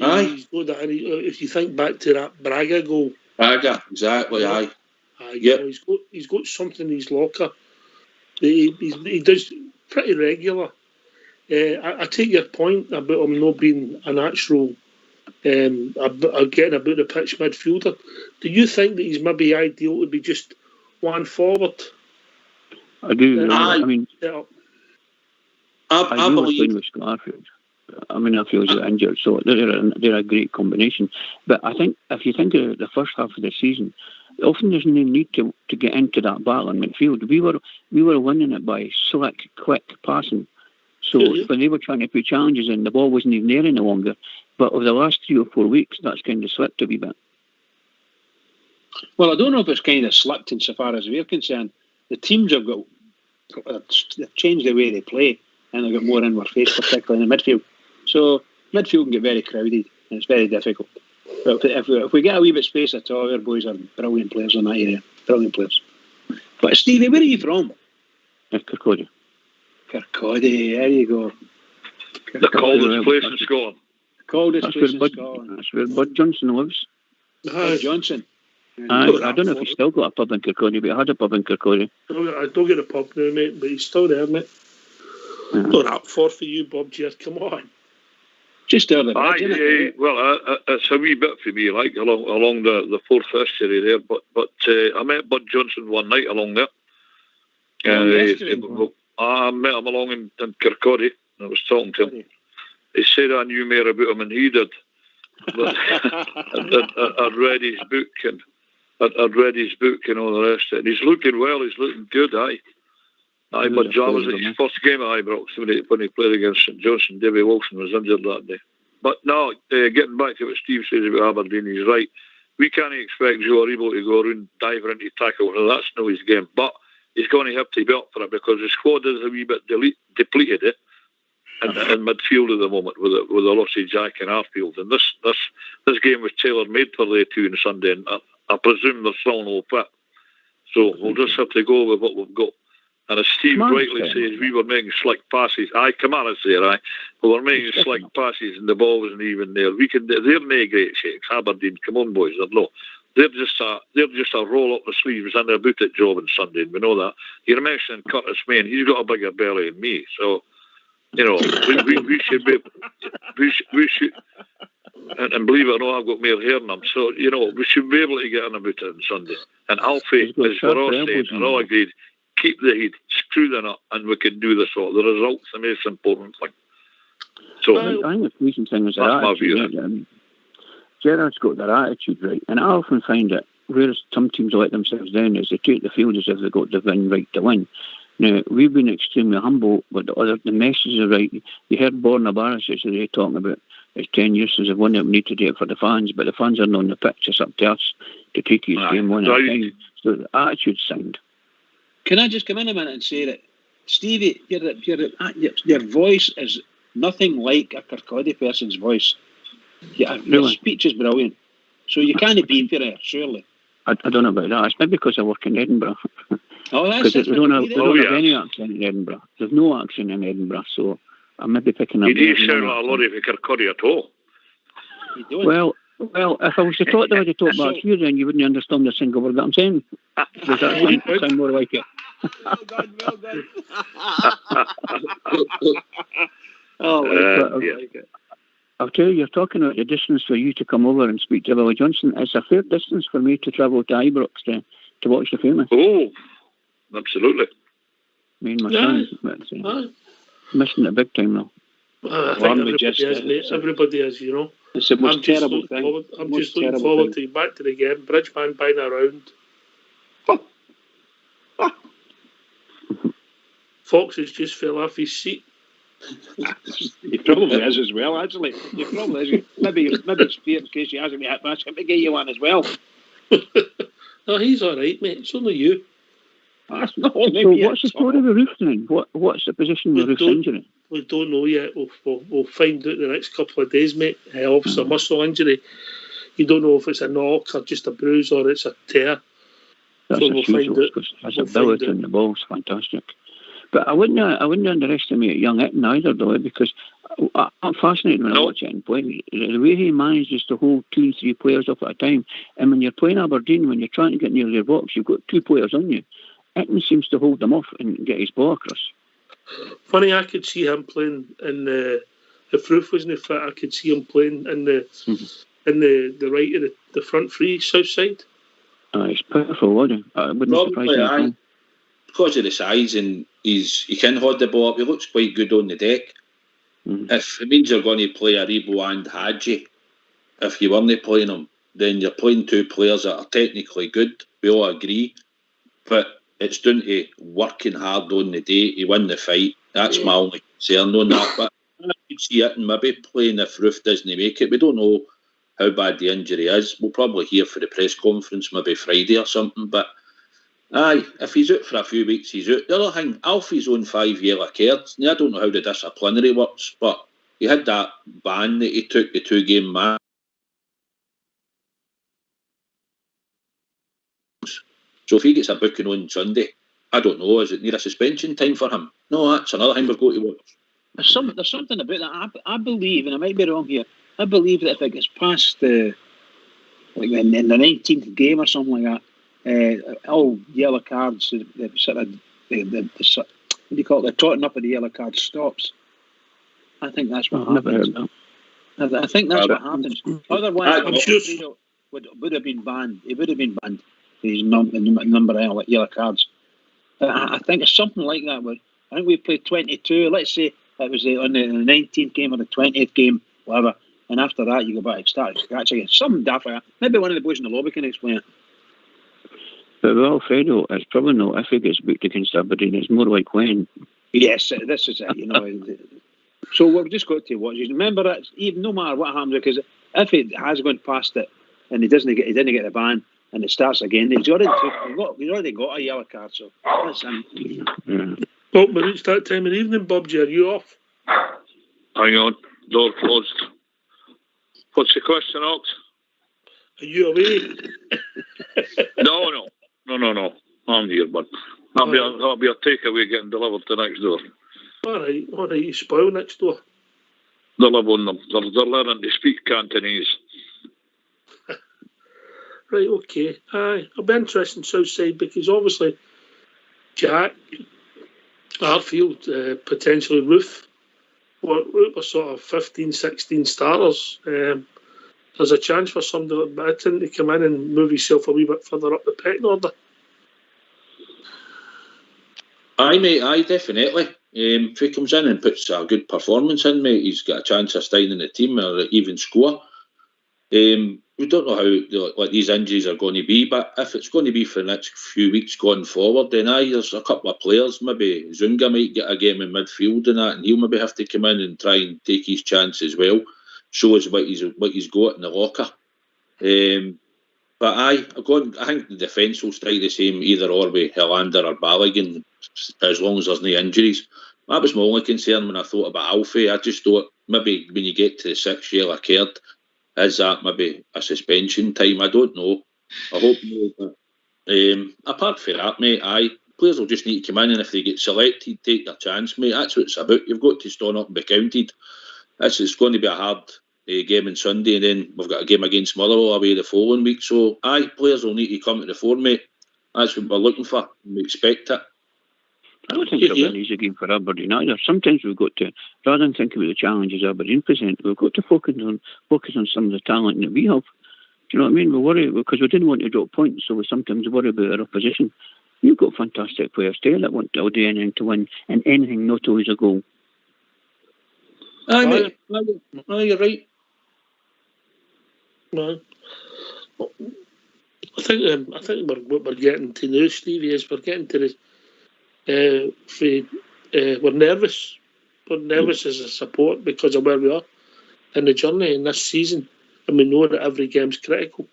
[SPEAKER 2] Aye.
[SPEAKER 1] If you think back to that Braga goal.
[SPEAKER 2] Braga, exactly, aye.
[SPEAKER 1] Yep. He's got something in his locker. He does pretty regular. I take your point about him not being a natural getting about the pitch midfielder. Do you think that he's maybe ideal to be just one forward?
[SPEAKER 6] I do.
[SPEAKER 2] I
[SPEAKER 6] mean, I believe with Scarfield. I mean, I feel he's injured, so they're a great combination. But I think if you think of the first half of the season, often there's no need to get into that battle in midfield. We were winning it by slick, quick passing. So when they were trying to put challenges in, the ball wasn't even there any longer. But over the last 3 or 4 weeks, that's kind of slipped a wee bit.
[SPEAKER 3] Well, I don't know if it's kind of slipped insofar as we're concerned. The teams have they've changed the way they play, and they've got more inward face, particularly in the midfield. So midfield can get very crowded, and it's very difficult. But if we get a wee bit of space at all, our boys are brilliant players in that area. Brilliant players. But Stevie, where are you from?
[SPEAKER 6] Kirkcaldy.
[SPEAKER 3] Kirkcaldy, there you go.
[SPEAKER 5] The coldest place in Scotland.
[SPEAKER 3] Coldest place in Scotland.
[SPEAKER 6] That's where Bud Johnson lives.
[SPEAKER 3] Bud Johnson.
[SPEAKER 6] I don't know if he's still got a pub in Kirkcaldy, but he had a pub in Kirkcaldy.
[SPEAKER 1] I don't get a pub now, mate, but he's still there, mate. Not up for you, Bob G. Come on.
[SPEAKER 3] Just there, isn't
[SPEAKER 5] well, it's a wee bit for me, like along the fourth history there. But I met Bud Johnson one night along there. I met him along in Kirkcaldy. I was talking to him. He said I knew more about him than he did. But I'd read his book and all the rest of it. And he's looking well. He's looking good, aye. But that was his first game at Ibrox when he played against St Johnstone. Davy Wilson was injured that day. But no, getting back to what Steve says about Aberdeen, he's right. We can't expect Joe Aribo to go around diving into tackle. Well, that's not his game. But he's going to have to be up for it because the squad is a wee bit depleted in midfield at the moment with the loss of Jack and Arfield. And this game was tailor-made for the two on Sunday, and I presume they're still no fit. So we'll just have to go with what we've got. And as Steve rightly says, we were making slick passes. Kamara's there, but we're making slick passes and the ball wasn't even there. They're no great shakes. Aberdeen, come on, boys. They're just a roll up the sleeves and a boot at job on Sunday. And we know that. You're mentioning Curtis Main. He's got a bigger belly than me. So, we should be. We should. And believe it or not, I've got more hair than him. So, we should be able to get on about it on Sunday. And Alfie, as we're all saying, and all agreed, keep the heat, screw the nut, and we can do this all. The results are the most important thing. So,
[SPEAKER 6] I think the recent thing was their attitude. Gerrard's got their attitude right. And I often find that where some teams let themselves down is they take the field as if they've got the right to win. Now, we've been extremely humble, but the messages are right. You heard Borna Barisic today talking about it's 10 years since they've won it, we need to do it for the fans, but the fans are not on the pitch. It's up to us to take each game one at a time. So the attitude's sound.
[SPEAKER 3] Can I just come in a minute and say that, Stevie, your voice is nothing like a Kirkcaldy person's voice. Your speech is brilliant. So you can't be there, surely.
[SPEAKER 6] I don't know about that. It's maybe because I work in Edinburgh.
[SPEAKER 3] Oh, that's
[SPEAKER 6] because we don't have any accent in Edinburgh. There's no accent in Edinburgh, so I may be picking up.
[SPEAKER 5] You do sound like a lot of Kirkcaldy at all.
[SPEAKER 6] Well, if I was to talk the way to talk back here, then you wouldn't understand a single word that I'm saying. Does that sound more like it?
[SPEAKER 3] Well done.
[SPEAKER 6] I'll tell you, you're talking about the distance for you to come over and speak to Willie Johnson. It's a fair distance for me to travel to Ibrox to watch the famous.
[SPEAKER 5] Oh, absolutely.
[SPEAKER 6] Me and my son. Missing it big time now.
[SPEAKER 1] I think everybody is,
[SPEAKER 3] It's the most terrible thing.
[SPEAKER 1] I'm just looking forward to back to the game. Bridgeman buying around. Fox has just fell off his seat.
[SPEAKER 3] He probably is as well, actually. He probably is. Maybe it's fair in case he hasn't been hit by him to get you one as well.
[SPEAKER 1] No, he's all right, mate. It's only you.
[SPEAKER 6] That's not only me. What's the story of the roof then? What's the position of the roof's injury?
[SPEAKER 1] We don't know yet. We'll find out the next couple of days, mate. Obviously, a muscle injury. You don't know if it's a knock or just a bruise or it's a tear.
[SPEAKER 6] That's so we'll find out. His ability on the ball's fantastic. But I wouldn't underestimate young Eton either, though, because I'm fascinated when I watch Eton play. The way he manages to hold 2 and 3 players up at a time. And when you're playing Aberdeen, when you're trying to get near their box, you've got 2 players on you. Eton seems to hold them off and get his ball across.
[SPEAKER 1] Funny, I could see him playing in the... If Roof wasn't fit, I could see him playing in the right of the front three, south side.
[SPEAKER 6] It's powerful, wasn't it? I wouldn't surprise me.
[SPEAKER 2] Because of the size and he can hold the ball up, he looks quite good on the deck. If it means you're going to play Aribo and Hadji, if you weren't playing them, then you're playing 2 players that are technically good, we all agree, but it's down to working hard on the day to win the fight. That's my only concern on that. But I could see it and maybe playing if Roof doesn't make it. We don't know how bad the injury is. We'll probably hear for the press conference maybe Friday or something, but if he's out for a few weeks, he's out. The other thing, Alfie's on 5 yellow cards. Now, I don't know how the disciplinary works, but he had that ban that he took, the 2-game match. So if he gets a booking on Sunday, I don't know, is it near a suspension time for him? No, that's another thing we've got to watch.
[SPEAKER 3] There's something about that. I believe, and I might be wrong here, I believe that if it gets past in the 19th game or something like that, all yellow cards, the sort of what do you call it? The trotting up of the yellow card stops. I think that's what happens. I think that's what happens. Otherwise, I'm sure would have been banned. He would have been banned. His number of yellow cards. I think it's something like that. I think we played 22. Let's say It was on the 19th game or the 20th game, whatever. And after that, you go back to start scratch again. Something daft like that. Maybe one of the boys in the lobby can explain it.
[SPEAKER 6] But well, Fredo, it's probably not if he gets booked against Aberdeen. It's more like when.
[SPEAKER 3] Yes, this is it. You know. So we've just got to watch. Remember that even no matter what happens, because if it has gone past it and he didn't get the ban and it starts again, he's already got a yellow card. So that's him.
[SPEAKER 6] Yeah.
[SPEAKER 1] Well, but it's that time of the evening, Bob. Are you off?
[SPEAKER 5] Hang on, door closed. What's the question, Ox?
[SPEAKER 1] Are you away?
[SPEAKER 5] No. I'm here, but I'll be a takeaway getting delivered to next door.
[SPEAKER 1] All right. You spoil next door.
[SPEAKER 5] They'll live on them. They're learning to speak Cantonese.
[SPEAKER 1] Right, okay. Aye, it'll be interesting Southside because obviously Jack, Arfield, potentially Roof, we're sort of 15, 16 starters. There's a chance for somebody like Bitton to come in and move himself a wee bit further up the pecking order.
[SPEAKER 2] Aye, mate, aye, definitely. If he comes in and puts a good performance in, mate, he's got a chance of staying in the team or even score. We don't know how these injuries are going to be, but if it's going to be for the next few weeks going forward, then there's a couple of players. Maybe Zunga might get a game in midfield and that, and he'll maybe have to come in and try and take his chance as well. Show us what he's got in the locker. But I think the defence will stay the same either or with Helander or Balogun as long as there's no injuries. That was my only concern when I thought about Alfie. I just thought maybe when you get to the 6th yellow card, is that maybe a suspension time? I don't know. I hope no. But apart from that, mate, players will just need to come in, and if they get selected, take their chance, mate. That's what it's about. You've got to stand up and be counted. It's going to be a hard game on Sunday, and then we've got a game against Motherwell away the following week. So, players will need to come to the fore, mate. That's what we're looking for. We expect it.
[SPEAKER 6] I don't think it'll be an easy game for Aberdeen either. Sometimes we've got to, rather than think about the challenges Aberdeen present, we've got to focus on some of the talent that we have. Do you know what I mean? We worry because we didn't want to drop points, so we sometimes worry about our opposition. You've got fantastic players there that want to do anything to win, and anything not always a goal.
[SPEAKER 2] Aye, mate. No, you're right.
[SPEAKER 1] No. I think what we're getting to now, Stevie, is we're getting to the we're nervous. We're nervous as a support because of where we are in the journey in this season, and we know that every game's critical.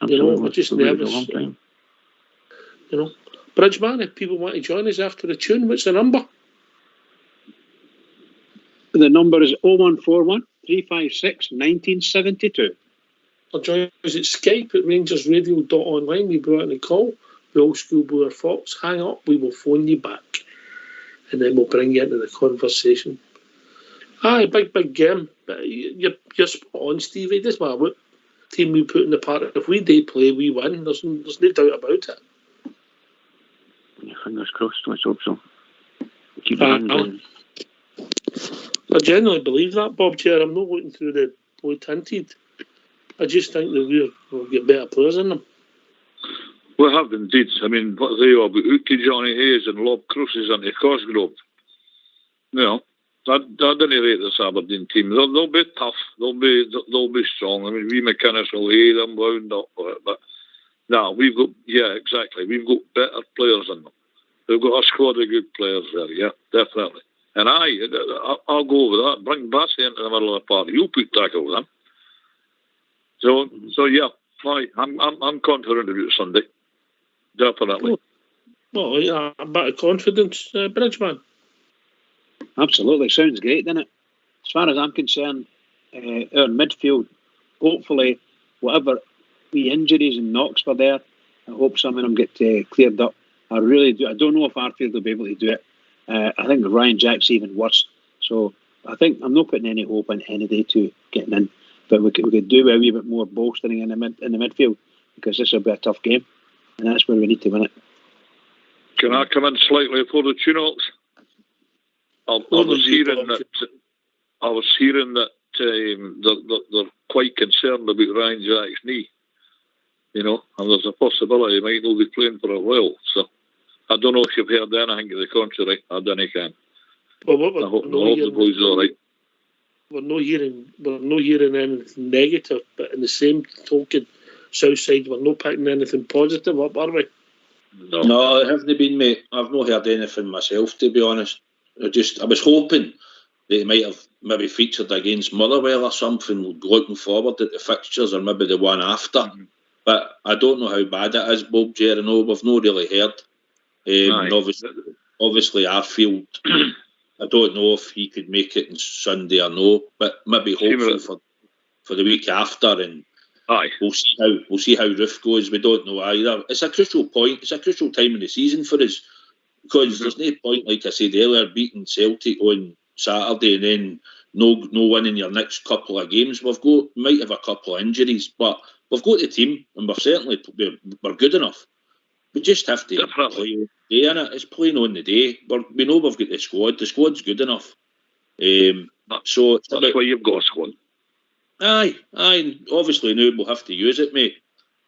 [SPEAKER 6] Absolutely.
[SPEAKER 1] We're just nervous. Bridgeman, if people want to join us after the tune, what's the number?
[SPEAKER 3] The number is 0141 356 1972.
[SPEAKER 1] Or join us at Skype at RangersRadio.online. We brought in a call. The old school Boer Fox. Hang up, we will phone you back. And then we'll bring you into the conversation. Aye, big game. But you're spot on, Stevie. It doesn't matter what team we put in the park. If we do play, we win. There's no doubt about it.
[SPEAKER 6] Fingers crossed, let's hope so. Keep on going.
[SPEAKER 1] I genuinely believe that, Bob Chair. I'm not looking through the blue tinted. I just think that we'll get better players in them.
[SPEAKER 5] We have indeed. I mean, what are they all about? Uki, Johnny Hayes and Lob Cruises into Cosgrove. I didn't rate this Aberdeen team. They'll be tough. They'll be strong. I mean, we McInnes will lay them wound up for it. But no, we've got We've got better players in them. We've got a squad of good players there. Yeah, definitely. And I'll go over that. Bring Bassey into the middle of the park. You'll put tackle them. So yeah, I'm confident about Sunday. Definitely.
[SPEAKER 1] Well, yeah, a bit of confidence, Bridgeman.
[SPEAKER 3] Absolutely, sounds great, doesn't it? As far as I'm concerned, our midfield, hopefully, whatever the injuries and knocks were there, I hope some of them get cleared up. I really do. I don't know if Arfield will be able to do it. I think Ryan Jack's even worse. So I think I'm not putting any hope in any day to getting in. But we could do a wee bit more bolstering in the midfield because this will be a tough game, and that's where we need to win it.
[SPEAKER 5] Can I come in slightly before the tune-ups? I was hearing that they're quite concerned about Ryan Jack's knee. And there's a possibility he might not be playing for a while. So I don't know if you've heard anything to the contrary. I don't know.
[SPEAKER 1] Well, what
[SPEAKER 5] I hope the boys are all right.
[SPEAKER 1] We're not hearing anything negative, but in the same token, Southside, we're not picking anything positive up, are we?
[SPEAKER 2] No, it hasn't been, mate. I've not heard anything myself, to be honest. I was hoping that he might have maybe featured against Motherwell or something, looking forward at the fixtures, or maybe the one after. Mm-hmm. But I don't know how bad it is, Bob Jerry. No, we've not really heard. And obviously, Arfield, I don't know if he could make it on Sunday or no, but maybe hopeful for the week after, and we'll see how Roof goes. We don't know either. It's a crucial point. It's a crucial time in the season for us, because there's no point, like I said earlier, beating Celtic on Saturday and then no winning your next couple of games. Might have a couple of injuries, but we've got the team, and we're good enough. We just have to play on the day, innit? It's playing on the day. We know we've got the squad. The squad's good enough. So that's
[SPEAKER 5] why you've got a squad.
[SPEAKER 2] Aye. Obviously now we'll have to use it, mate.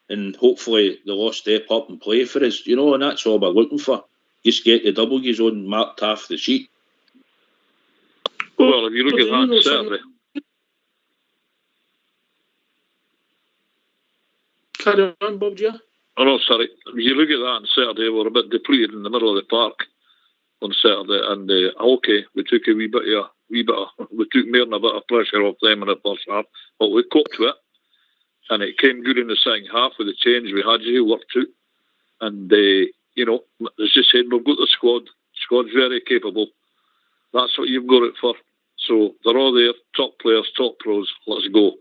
[SPEAKER 2] And hopefully they'll step up and play for us, and that's all we're looking for. Just get the W's on marked half the sheet.
[SPEAKER 5] Well, if you look at that Saturday.
[SPEAKER 1] Carry on, Bob G.
[SPEAKER 5] Oh, no, sorry. If you look at that on Saturday, we're a bit depleted in the middle of the park on Saturday, and we took we took more than a bit of pressure off them in the first half, but we coped with it, and it came good in the second half with the change we had. You worked out, and as you said, we've got the squad. The squad's very capable. That's what you've got it for. So they're all there, top players, top pros. Let's go,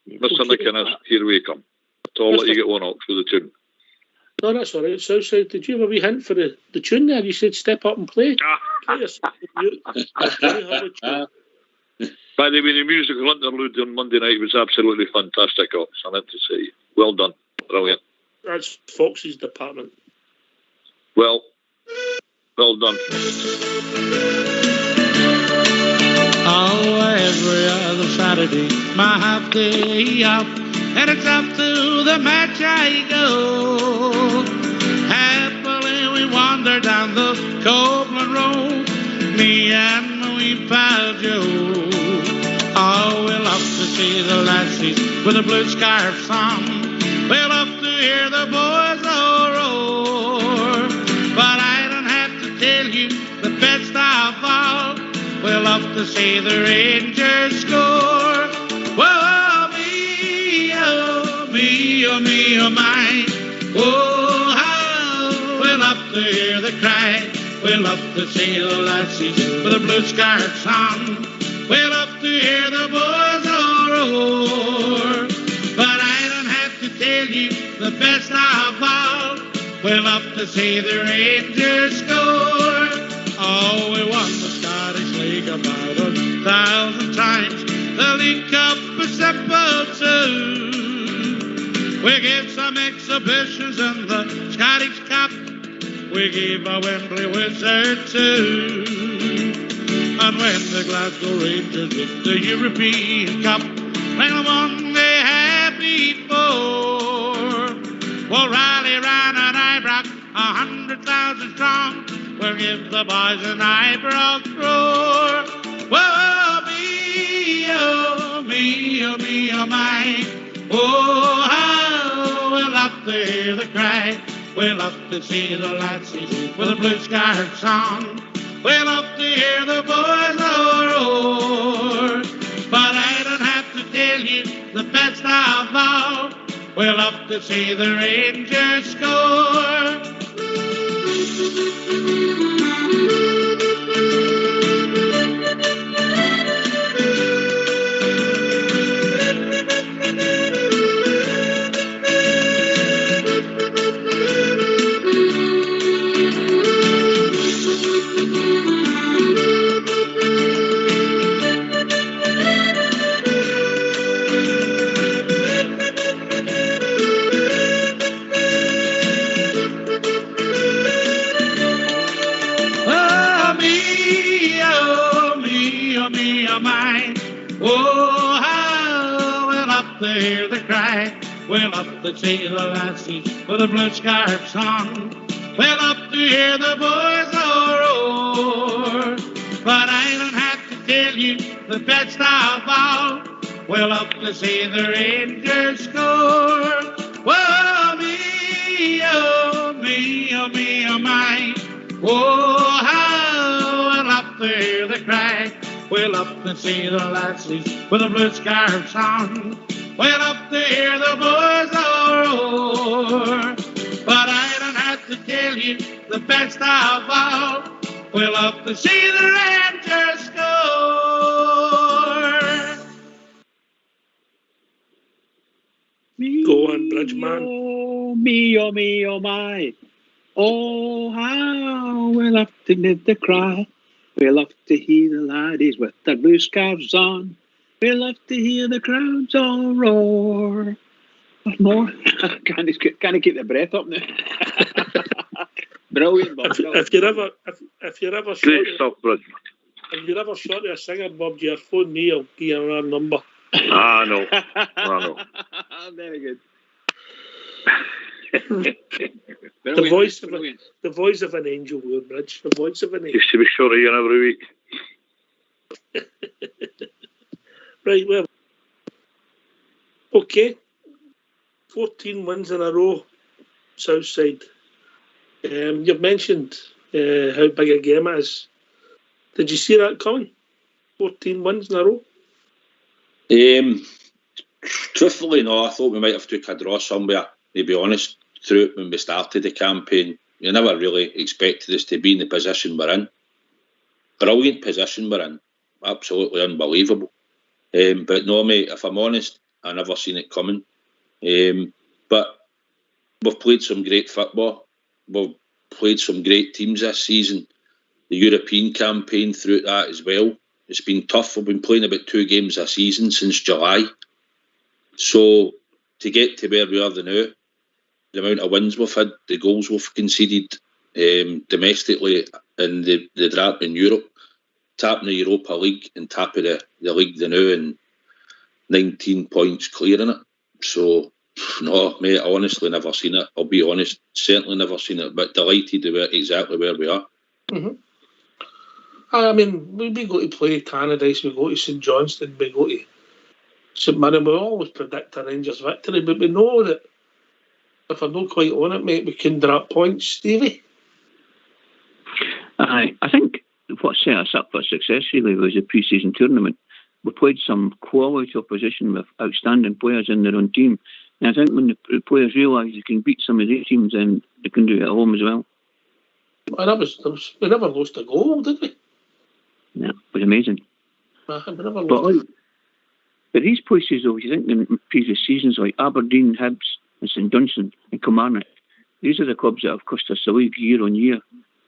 [SPEAKER 5] Mr. McInnes. Here we come. So I'll let you get one off with the tune.
[SPEAKER 1] No, that's all right. Southside, did you have a wee hint for the tune there? You said step up and play.
[SPEAKER 5] By the way, the musical interlude on Monday night was absolutely fantastic, Ox. I meant to say, well done. Brilliant.
[SPEAKER 1] That's Fox's department.
[SPEAKER 5] Well done.
[SPEAKER 7] Oh, every other Saturday, my half day up. And it's up to the match I go. Happily we wander down the Copeland Road, me and my wee pal Joe. Oh, we love to see the lassies with the blue scarves on. We love to hear the boys all roar. But I don't have to tell you the best of all, we love to see the Rangers score. Whoa! Me, oh my, oh how we love to hear the cry, we love to see the lassies with the blue scarves on, we love to hear the boys all roar, but I don't have to tell you the best of all, we love to see the Rangers score. Oh, we won the Scottish League about 1,000 times, the League Cup is simple too. We gave some exhibitions in the Scottish Cup. We gave a Wembley Wizard too. And when the Glasgow Rangers win the European Cup, when we won the happy four, we'll rally round an Ibrox 100,000 strong. We'll give the boys an Ibrox roar. Whoa, me, oh my. Oh, how we love to hear the cry, we love to see the lassies with the blue scarves on, we love to hear the boys all roar, but I don't have to tell you the best of all, we love to see the Rangers score. Oh, how we love to hear the cry, we love to see the lassies with the blue scarves on, we love to hear the boys all roar, but I don't have to tell you the best of all. We'll love to see the Rangers score. Whoa, me, oh, me, oh, me, oh, my. Oh, how I love to hear the cry. We'll love to see the lassies with the blue scarves on. We'll love to hear the boys roar. But I don't have to tell you the best of all. We'll love to see the Rangers score.
[SPEAKER 1] Go on, Bridgeman.
[SPEAKER 3] Oh, me, oh, my. Oh, how we love to live the cry. We love to hear the laddies with their blue scarves on. We love to hear the crowds all roar. What more? Can't keep the breath up now. Brilliant, Bob.
[SPEAKER 1] If you're ever
[SPEAKER 5] Great stuff, Bridgeman.
[SPEAKER 1] if you're ever short of a singer, Bob, you phone me. I'll give you our number.
[SPEAKER 5] I know.
[SPEAKER 3] Very good.
[SPEAKER 1] The voice of an angel, Woodbridge. The voice of an angel.
[SPEAKER 5] Used to be sure of you every week.
[SPEAKER 1] Right, well, okay. 14 wins in a row, Southside. You've mentioned how big a game it is. Did you see that coming? 14 wins in a row?
[SPEAKER 2] Truthfully, no. I thought we might have took a draw somewhere, to be honest, through it when we started the campaign. You never really expected us to be in the position we're in. Brilliant position we're in. Absolutely unbelievable. But no, mate, if I'm honest, I never seen it coming. But we've played some great football. We've played some great teams this season. The European campaign through that as well. It's been tough. We've been playing about 2 games a season since July. So to get to where we are now, the amount of wins we've had, the goals we've conceded domestically in the draft in Europe, tapping the Europa League and tapping the league now and 19 points clear in it. So, no, mate, I honestly never seen it. I'll be honest, certainly never seen it, but delighted about exactly where we are.
[SPEAKER 1] Mm-hmm. I mean, we go to play Tannadice, we go to St Johnstone, we go to St Mirren. We always predict a Rangers victory, but we know that if we're not quite on it, mate, we can drop points. Stevie?
[SPEAKER 6] I think what set us up for success really was the pre-season tournament. We played some quality opposition with outstanding players in their own team. And I think when the players realise they can beat some of these teams, then they can do it at home as well.
[SPEAKER 1] And we never lost a goal, did we?
[SPEAKER 6] Yeah, it was amazing.
[SPEAKER 1] We never lost
[SPEAKER 6] but these places, though, you think in previous seasons, like Aberdeen, Hibs and St Johnstone and Kilmarnock, these are the clubs that have cost us the league year on year.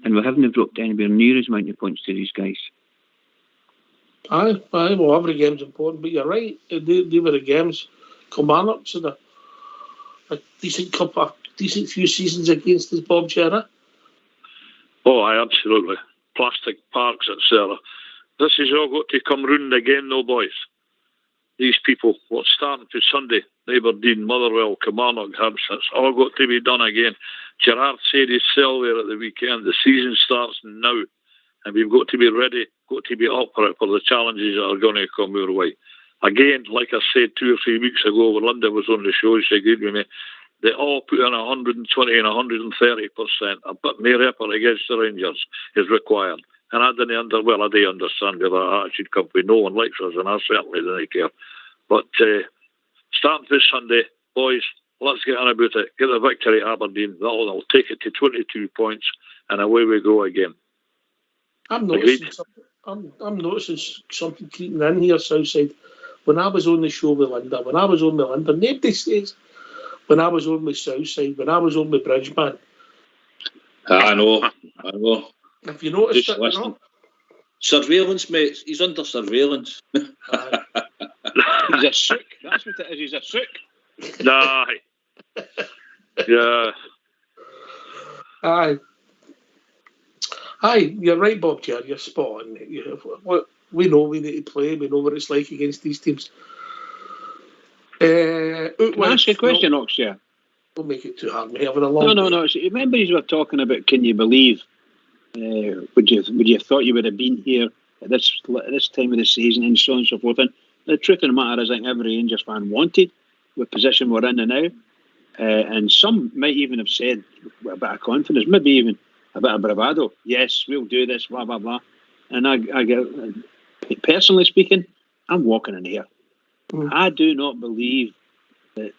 [SPEAKER 6] And we haven't dropped anywhere near as many points to these guys.
[SPEAKER 1] Aye, well, every game's important, but you're right. They were the games. Kilmarnock's had a decent few seasons against us, Bob Gerrard.
[SPEAKER 5] Oh, aye, absolutely. Plastic parks, etc. This has all got to come round again, though, boys. These people, what's starting for Sunday, Aberdeen, Motherwell, Kilmarnock, Hibs, it's all got to be done again. Gerrard said his sell there at the weekend. The season starts now, and we've got to be ready, got to be up for it for the challenges that are going to come our way. Again, like I said 2 or 3 weeks ago when Linda was on the show, she agreed with me, they all put in 120 and 130%. A bit more effort against the Rangers is required. And I do understand where that attitude comes from. No one likes us, and I certainly don't care. But starting this Sunday, boys, let's get on about it. Get the victory at Aberdeen. That'll take it to 22 points, and away we go again.
[SPEAKER 1] I'm noticing something creeping in here, Southside. When I was on the show with Linda, nobody says when I was on with Southside, when I was on with Bridgeman.
[SPEAKER 2] I know.
[SPEAKER 1] Have you noticed
[SPEAKER 2] just
[SPEAKER 1] it?
[SPEAKER 2] Listen.
[SPEAKER 1] You know?
[SPEAKER 2] Surveillance, mate. He's under surveillance.
[SPEAKER 3] He's a sook. That's what it is. He's a sook.
[SPEAKER 5] Nah. Yeah.
[SPEAKER 1] Aye, you're right, Bob Gerrard. You're spot on. We know we need to play. We know what it's like against these teams.
[SPEAKER 3] Can I ask you a question, Oxshire?
[SPEAKER 1] Don't make it too hard. We're having a long.
[SPEAKER 3] No. Remember, you were talking about. Can you believe? Would you have thought you would have been here at this time of the season, and so on and so forth. And the truth of the matter is, I think every Rangers fan wanted the position we're in now. And some might even have said with a bit of confidence, maybe even a bit of bravado, yes, we'll do this, blah, blah, blah. And I get, personally speaking, I'm walking in here. I do not believe that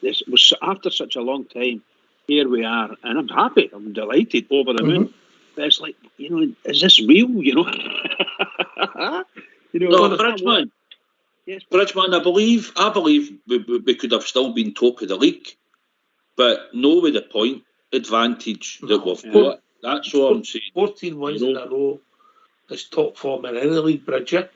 [SPEAKER 3] this was, after such a long time, here we are, and I'm happy, I'm delighted, over the moon. But it's like, is this real,
[SPEAKER 2] No, Bridgeman. Yes, Bridgeman, I believe we could have still been top of the league, but no with the point advantage that we've got. That's what I'm saying.
[SPEAKER 1] 14 wins in a row is top form in any league, Bridget.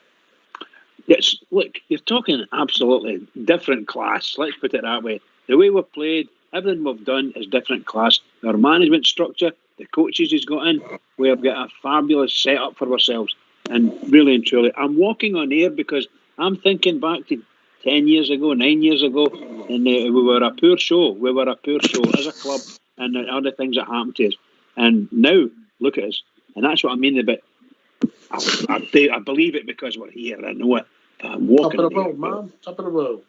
[SPEAKER 3] Yes, look, you're talking absolutely different class. Let's put it that way. The way we've played, everything we've done is different class. Our management structure, the coaches he's got in, we have got a fabulous setup for ourselves. And really and truly, I'm walking on air because I'm thinking back to 10 years ago, 9 years ago, and we were a poor show. We were a poor show as a club, and the other things that happened to us. And now, look at us. And that's what I mean about, I believe it because we're here. I know it. But I'm walking
[SPEAKER 1] top of the world, man. Top of the world.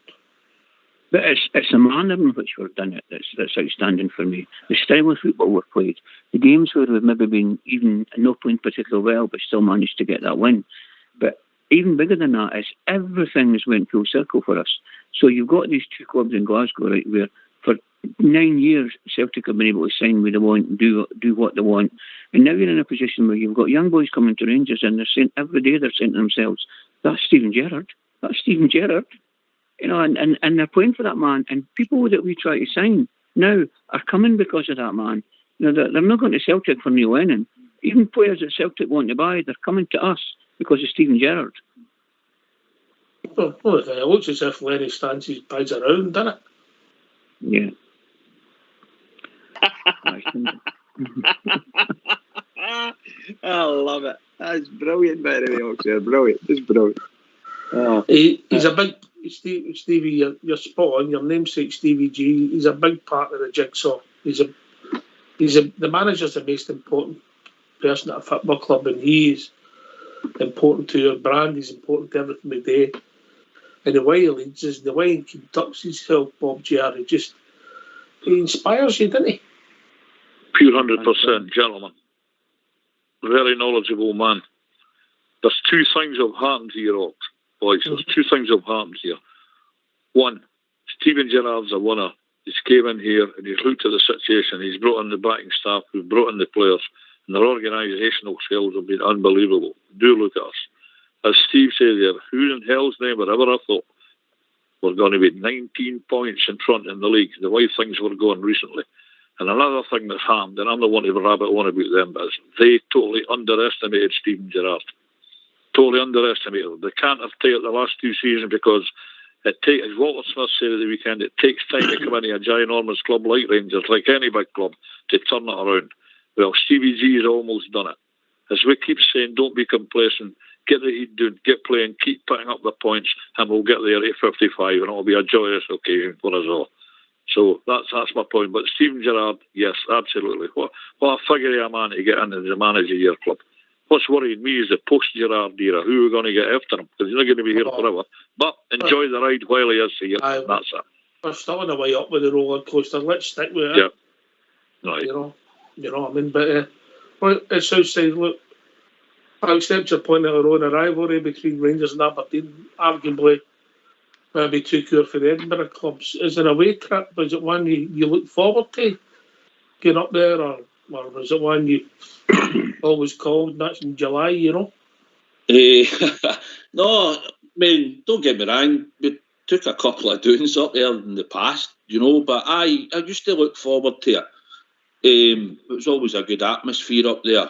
[SPEAKER 6] But it's the manner in which we've done it that's outstanding for me. The style of football we've played. The games where we've maybe been even not playing particularly well, but still managed to get that win. But even bigger than that is everything has went full circle for us. So you've got these two clubs in Glasgow, right, where for 9 years Celtic have been able to sign what they want and do what they want. And now you're in a position where you've got young boys coming to Rangers and they're saying every day they're saying to themselves, that's Steven Gerrard. That's Steven Gerrard. And they're playing for that man. And people that we try to sign now are coming because of that man. They're not going to Celtic for Neil Lennon. Even players that Celtic want to buy, they're coming to us because of Steven Gerrard.
[SPEAKER 1] Well, it looks as if Lenny stands his bids around, doesn't it?
[SPEAKER 6] Yeah.
[SPEAKER 3] I love it. That's brilliant, by the way, Oxford. Brilliant. It's brilliant.
[SPEAKER 1] He's a big... Stevie, you're spot on. Your namesake Stevie G. He's a big part of the jigsaw. The manager's the most important person at a football club, and he's important to your brand. He's important to everything we do. And the way he leads us, the way he conducts himself, Bob Gerrard, he inspires you, doesn't he?
[SPEAKER 5] Pure 100%, gentlemen. Very knowledgeable man. There's two things that have happened here, Ox. Boys, there's two things that have happened here. One, Steven Gerrard's a winner. He's came in here and he's looked at the situation. He's brought in the backing staff, we've brought in the players, and their organisational skills have been unbelievable. Do look at us. As Steve said there, who in hell's name would ever have thought we're going to be 19 points in front in the league, the way things were going recently. And another thing that's happened, and I'm not wanting to rabbit on about them, but they totally underestimated Steven Gerrard. Totally underestimated. They can't have taken the last two seasons because it takes, as Walter Smith said at the weekend, it takes time to come into a ginormous club like Rangers, like any big club, to turn it around. Well, Stevie G has almost done it. As we keep saying, don't be complacent, get the heat down, get playing, keep putting up the points, and we'll get there at 55, and it'll be a joyous occasion for us all. So that's my point. But Steven Gerrard, yes, absolutely. What a figure of a man to get in as a manager of your club. What's worrying me is the post-Gerrard era. Who are we going to get after him? Because he's not going to be here forever. But enjoy the ride while he is here. That's it.
[SPEAKER 1] We're still on the way up with the roller coaster. Let's stick with it.
[SPEAKER 5] Yeah. Right.
[SPEAKER 1] You know what I mean? But it's outside. Look, I accept your point earlier on. A rivalry between Rangers and Aberdeen, arguably, maybe too cool for the Edinburgh clubs. Is it a away trip? Is it one you look forward to getting up there, or is it one you always called, and that's in July,
[SPEAKER 2] No, I mean, don't get me wrong, we took a couple of doings up there in the past, but I used to look forward to it. It was always a good atmosphere up there.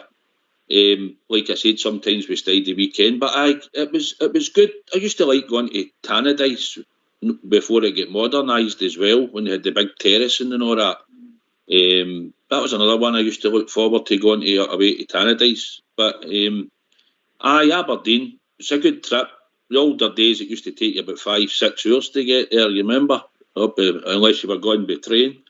[SPEAKER 2] Like I said, sometimes we stayed the weekend, but it was good. I used to like going to Tannadice before it got modernised as well, when they had the big terracing and all that. That was another one I used to look forward to, going away to Tannadice. But Aberdeen, it's a good trip. The older days, it used to take you about 5-6 hours to get there, you remember? Unless you were going by train.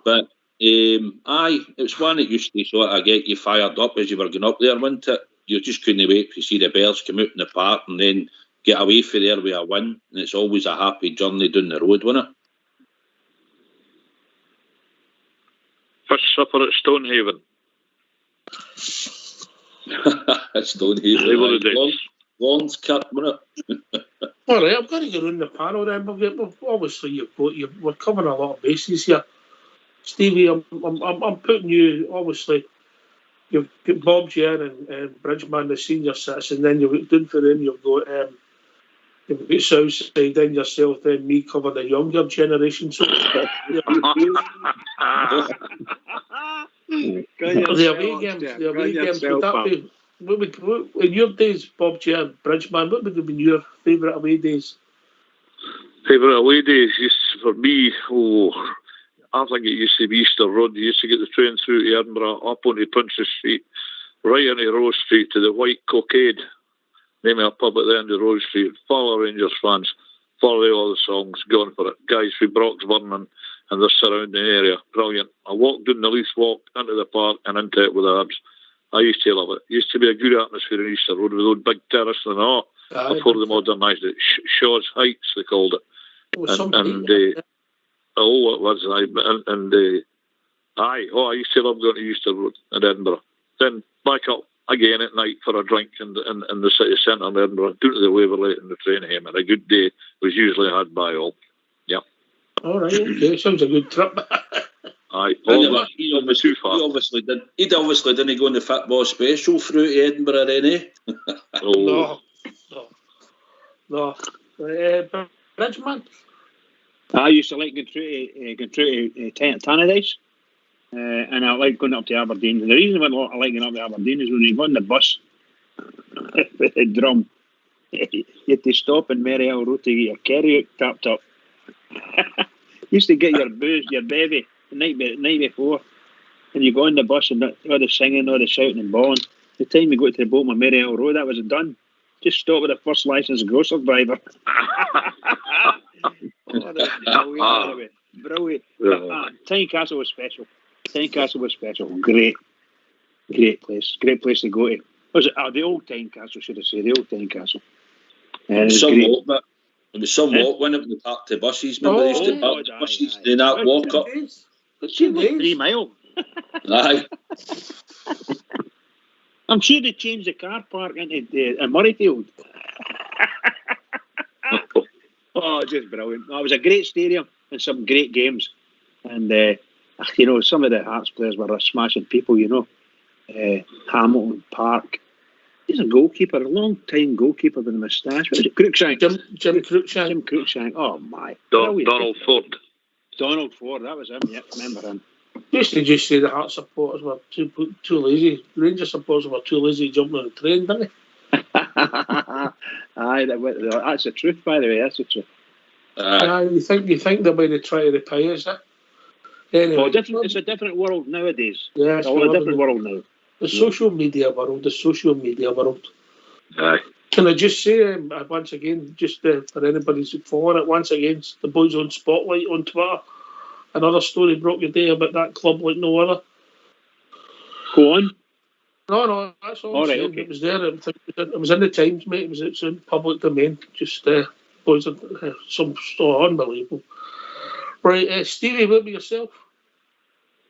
[SPEAKER 2] But it was one that used to sort of get you fired up as you were going up there, wasn't it? you just couldn't wait to see the Bears come out in the park and then get away from there with a win. And it's always a happy journey down the road, wasn't it?
[SPEAKER 5] Fish supper at Stonehaven.
[SPEAKER 2] Stonehaven.
[SPEAKER 5] They were the days.
[SPEAKER 2] Lawrence Kirk, wasn't it?
[SPEAKER 1] All right, I'm going to go round the panel then. Obviously, we're covering a lot of bases here. Stevie, I'm putting you, obviously, you've got Bob Jen and Bridgeman, the senior citizen, then you've got down for them, you've got Southside, then yourself, then me covering the younger generation. So, the away games, would that be, in your days, Bob Jen, Bridgeman, what would have been your favourite away days?
[SPEAKER 5] Favourite away days, for me, I think it used to be Easter Road. You used to get the train through to Edinburgh, up onto Princes Street, right into Rose Street to the White Cockade, name of a pub at the end of Rose Street, full of Rangers fans, full of all the songs, going for it. Guys from Broxburn and the surrounding area, brilliant. I walked down the Leith Walk into the park and into it with the Habs. I used to love it. It used to be a good atmosphere in Easter Road with those big terraces and all. Before they modernised it, Shaw's Heights they called it. It was, I used to love going to Easter Road in Edinburgh. Then back up again at night for a drink in the city centre in Edinburgh, down to the Waverley and the train home. And a good day was usually had by all. Yeah.
[SPEAKER 1] All right, okay, sounds a good trip.
[SPEAKER 2] He obviously didn't go on the football special through to Edinburgh, then, eh?
[SPEAKER 1] No. Bridgeman?
[SPEAKER 3] I used to like going through to Tannadice, and I like going up to Aberdeen. And the reason why I like going up to Aberdeen is when you go on the bus with the drum, you had to stop in Maryhill Road to get your carry tapped up. You used to get your booze, your bevy, the night before, and you go on the bus and all the singing, all the shouting and bawling. The time you go to the boat on Maryhill Road, that was done. Just stop with the first licensed grocer driver. Brilliant. Tynecastle was special. Great place. Great place to go to. Was it the old Tynecastle, should I say? The old Tynecastle.
[SPEAKER 2] There was some walk when it parked the buses. Remember they used to park the buses, then that walk up.
[SPEAKER 3] It's 3 miles.
[SPEAKER 2] Aye.
[SPEAKER 3] I'm sure they changed the car park into Murrayfield. Oh, just brilliant. It was a great stadium and some great games. And, some of the Hearts players were smashing people, Hamilton, Park. He's a goalkeeper, a long-time goalkeeper with a moustache. What is it? Cruikshank.
[SPEAKER 1] Jim Cruikshank.
[SPEAKER 3] Jim Cruikshank. Oh, my.
[SPEAKER 5] Donald Ford.
[SPEAKER 3] Donald Ford, that was him, yeah, remember him.
[SPEAKER 1] Used to just say the Hearts supporters were too lazy. Rangers supporters were too lazy jumping on the train, didn't they?
[SPEAKER 3] Aye, that's the truth, by the way. That's the truth.
[SPEAKER 1] You think they're going to try to repay us, eh? Anyway,
[SPEAKER 3] it's a different world nowadays.
[SPEAKER 1] Yeah,
[SPEAKER 3] it's a different world now.
[SPEAKER 1] The social media world.
[SPEAKER 5] Aye.
[SPEAKER 1] Can I just say once again, just for anybody who's following it, once again, the Boys on Spotlight on Twitter. Another story broke your day about that club like no other.
[SPEAKER 3] Go on.
[SPEAKER 1] No, that's all.
[SPEAKER 3] All right, okay.
[SPEAKER 1] It was there. It was in the Times, mate. It's in public domain. Just boys, some unbelievable. Right, Stevie, what about yourself?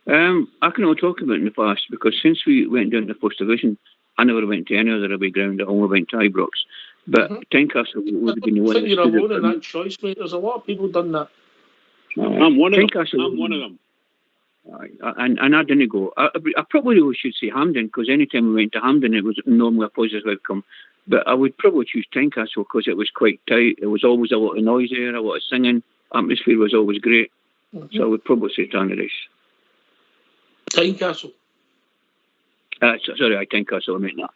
[SPEAKER 6] I can only talk about it in the past because since we went down to the First Division, I never went to any other away ground. I only went to Ibrox. But Tynecastle would have been the one.
[SPEAKER 1] I think you're alone in that choice, mate. There's a lot of people done that.
[SPEAKER 3] I'm one of them.
[SPEAKER 6] And I didn't go. I probably should say Hampden because anytime we went to Hampden, it was normally a positive outcome. But I would probably choose Tynecastle because it was quite tight. There was always a lot of noise there, a lot of singing. Atmosphere was always great. So I would probably say Tannadice.
[SPEAKER 1] Tynecastle.
[SPEAKER 6] Sorry, Tynecastle, I meant that.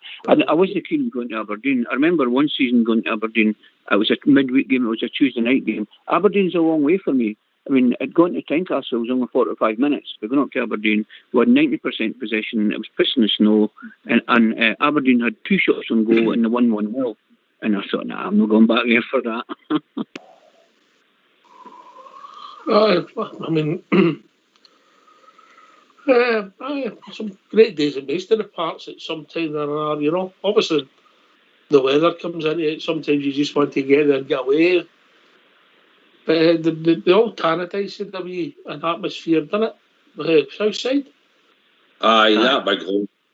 [SPEAKER 6] I wasn't keen on going to Aberdeen. I remember one season going to Aberdeen. It was a midweek game. It was a Tuesday night game. Aberdeen's a long way for me. I mean, going to Tynecastle was only 45 minutes. We're going up to Aberdeen. We had 90% possession. It was pissing the snow. And Aberdeen had 2 shots on goal and the 1-1-0. And I thought, I'm not going back there for that.
[SPEAKER 1] I mean, Some great days in most of the parts at some time there are, you know. Obviously, the weather comes into it. Sometimes you just want to get there and get away. But the old Tannadice had an atmosphere, didn't it? South side.
[SPEAKER 2] Aye, that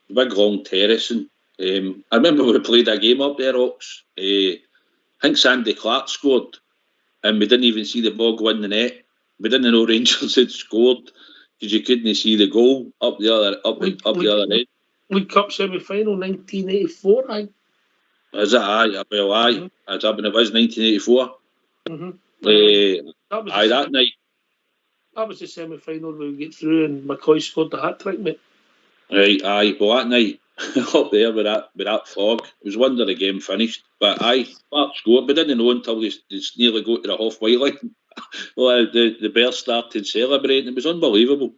[SPEAKER 2] big long terracing. I remember we played a game up there, Ox. I think Sandy Clark scored, and we didn't even see the ball go in the net. We didn't know Rangers had scored because you couldn't see the goal up the other end.
[SPEAKER 1] League Cup semi-final, 1984. Aye.
[SPEAKER 2] Is it? Aye. Well, aye.
[SPEAKER 1] Mm-hmm.
[SPEAKER 2] It's up and it was 1984.
[SPEAKER 1] Mm-hmm.
[SPEAKER 2] That night.
[SPEAKER 1] That was the semi-final we would get through, and McCoy scored the hat-trick, mate.
[SPEAKER 2] Right, aye. Well, that night up there with that fog, it was wonder the game finished. But aye, Clark scored. We didn't know until they nearly got to the halfway line. Well, the Bears started celebrating. It was unbelievable.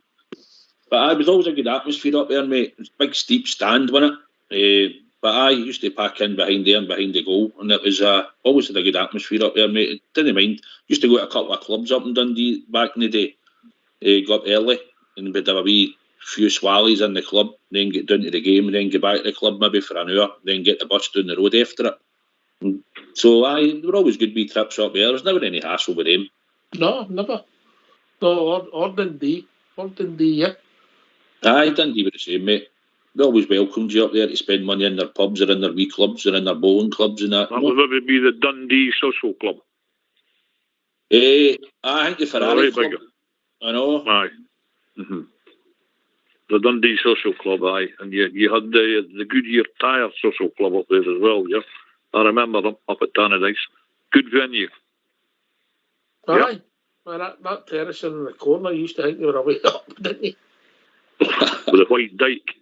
[SPEAKER 2] But it was always a good atmosphere up there, mate. It was a big steep stand, wasn't it? But I used to pack in behind there and behind the goal, and it was always had a good atmosphere up there, mate. Didn't mind. Used to go to a couple of clubs up in Dundee back in the day. Go up early and we'd have a wee few swallies in the club, then get down to the game, and then get back to the club maybe for an hour, then get the bus down the road after it. And so they were always good wee trips up there. There was never any hassle with them.
[SPEAKER 1] No, never. No, or Dundee. Or Dundee, yeah.
[SPEAKER 2] Aye, Dundee were the same, mate. They always welcomed you up there to spend money in their pubs or in their wee clubs or in their bowling clubs and that.
[SPEAKER 5] That would maybe be the Dundee Social Club.
[SPEAKER 2] I think the Ferrari
[SPEAKER 5] right,
[SPEAKER 2] club. I know.
[SPEAKER 5] Aye. Mm-hmm. The Dundee Social Club, aye. And you had the Goodyear Tyre Social Club up there as well, yeah. I remember them up at Tannadice. Good venue.
[SPEAKER 1] Aye.
[SPEAKER 5] Yep.
[SPEAKER 1] Well, that terrace in the corner, you used to think they were away up, didn't you?
[SPEAKER 5] With a white dyke.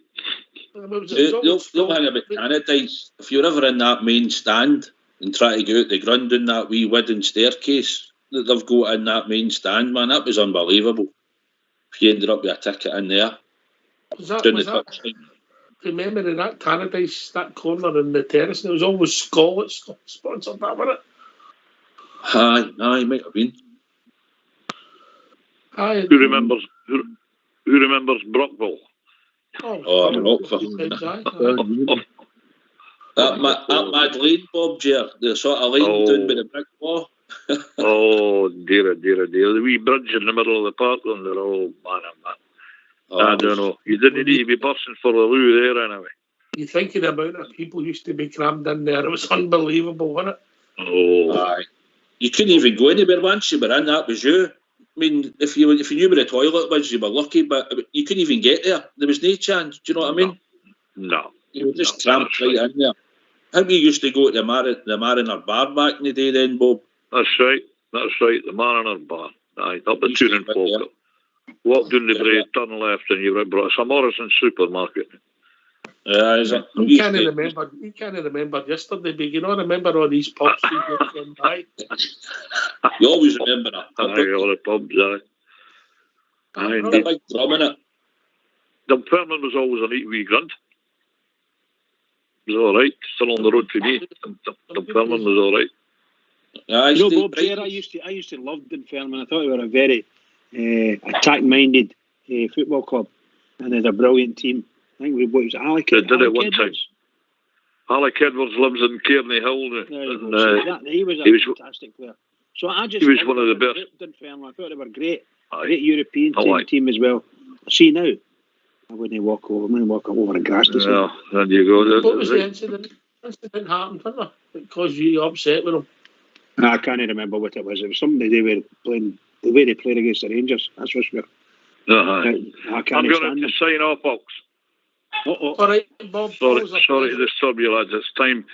[SPEAKER 2] They'll hang about Tannadice. If you're ever in that main stand and try to go out the ground in that wee wooden staircase that they've got in that main stand, man, that was unbelievable. If you ended up with a ticket in there.
[SPEAKER 1] Was that remember in that Tannadice, that corner in the terrace, and it was always Scott sponsored that, wasn't it?
[SPEAKER 2] Aye, might have been.
[SPEAKER 1] Aye.
[SPEAKER 5] Who remembers Brockville?
[SPEAKER 2] Brockville. That mad lane, Bob, the sort of lane down by the brick wall.
[SPEAKER 5] Oh, dear. The wee bridge in the middle of the park, and they're all man. I don't know. You didn't need to be bursting for the loo there anyway.
[SPEAKER 1] You think of the amount of people used to be crammed in there. It was unbelievable, wasn't it?
[SPEAKER 5] Oh.
[SPEAKER 2] Aye. You couldn't even go anywhere once you were in. That was you. I mean, if you knew where the toilet was, you were lucky, but you couldn't even get there. There was no chance. Do you know what I mean?
[SPEAKER 5] No.
[SPEAKER 2] You were just cramped right in there. I think we used to go to the Mariner Bar back in the day then, Bob.
[SPEAKER 5] That's right. The Mariner Bar. Aye, up the Tuning Pocket. Walk down the brae, turn left, and you brought a Morrison supermarket.
[SPEAKER 1] You can't remember yesterday, but you know, remember all these pubs you went by.
[SPEAKER 2] You always remember that.
[SPEAKER 5] Aye, all the pubs, aye. Aye,
[SPEAKER 2] a big drum in it.
[SPEAKER 5] Dunfermline was always a neat wee grunt. It was all right. Still on the road for me. Dunfermline was all right.
[SPEAKER 3] You know, Bob, I used to love Dunfermline. I thought they were a very attack-minded football club, and they had a brilliant team. I think what was Alec?
[SPEAKER 5] They did it one time. Alec Edwards lives in Kearney Hill.
[SPEAKER 3] He was a fantastic player. So he was
[SPEAKER 5] one of the best.
[SPEAKER 3] Dunfermline. I thought they were great. Great European team as well. See now, I wouldn't walk over a grass to see.
[SPEAKER 5] Yeah, there you go.
[SPEAKER 1] What was the incident? Incident happened, didn't it? It caused you upset with them.
[SPEAKER 3] I can't remember what it was. It was something they were playing. The way they played against the Rangers. That's for sure.
[SPEAKER 5] I'm going to sign off, Ox.
[SPEAKER 1] All right, Bob.
[SPEAKER 5] Sorry to disturb you, lads. It's time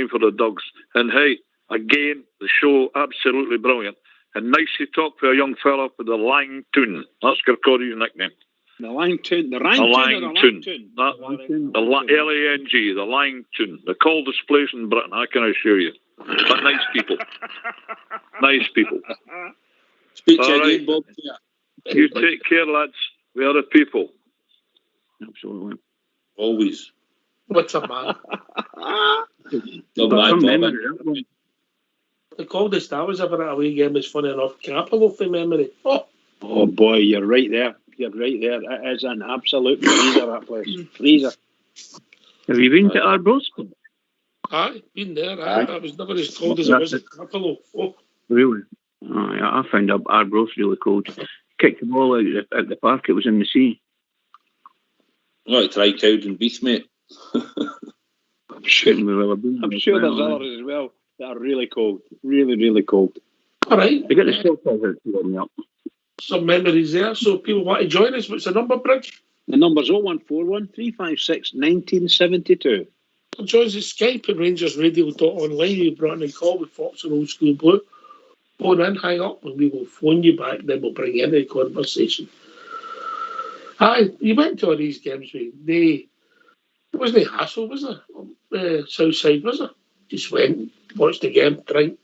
[SPEAKER 5] for the dogs. And hey, again, the show absolutely brilliant. And nice to talk to a young fella with the Lang Tune. That's Kirkcaldy's nickname.
[SPEAKER 3] The Lang Tune. The
[SPEAKER 5] Lang Tune. The L-A-N-G. The Lang Tune. The coldest place in Britain, I can assure you. But nice people. Nice people.
[SPEAKER 2] Speak to you again, Bob.
[SPEAKER 5] You take care, lads. We are the people.
[SPEAKER 3] Absolutely.
[SPEAKER 2] Always.
[SPEAKER 1] What's a man? The coldest I was ever at a away game is funny enough. Capital for memory. Oh
[SPEAKER 3] boy, you're right there. You're right there. It is an absolute freezer, that place. Freezer.
[SPEAKER 6] Have you been to Arbroath?
[SPEAKER 1] Aye, been there. I was never as cold as I was at Buffalo. Oh.
[SPEAKER 6] Really? Oh, yeah, I found Arbroath really cold. Kicked the ball out at the park, it was in the sea.
[SPEAKER 2] Right, try Cowdenbeath, mate.
[SPEAKER 3] I'm sure there's others as well that are really cold. Really, really cold.
[SPEAKER 1] All right.
[SPEAKER 6] They get the stock out to warm up.
[SPEAKER 1] Some memories there, so people want to join us. What's the number, Bridge?
[SPEAKER 3] The number's 0141 356 1972.
[SPEAKER 1] Join us at Skype at RangersRadio.online. We brought in a call with Fox and Old School Blue. Phone in, hang up, and we will phone you back. Then we'll bring you into the conversation. Aye, you went to all these games. There wasn't a hassle, was there? South side, was there? Just went, watched the game, drank,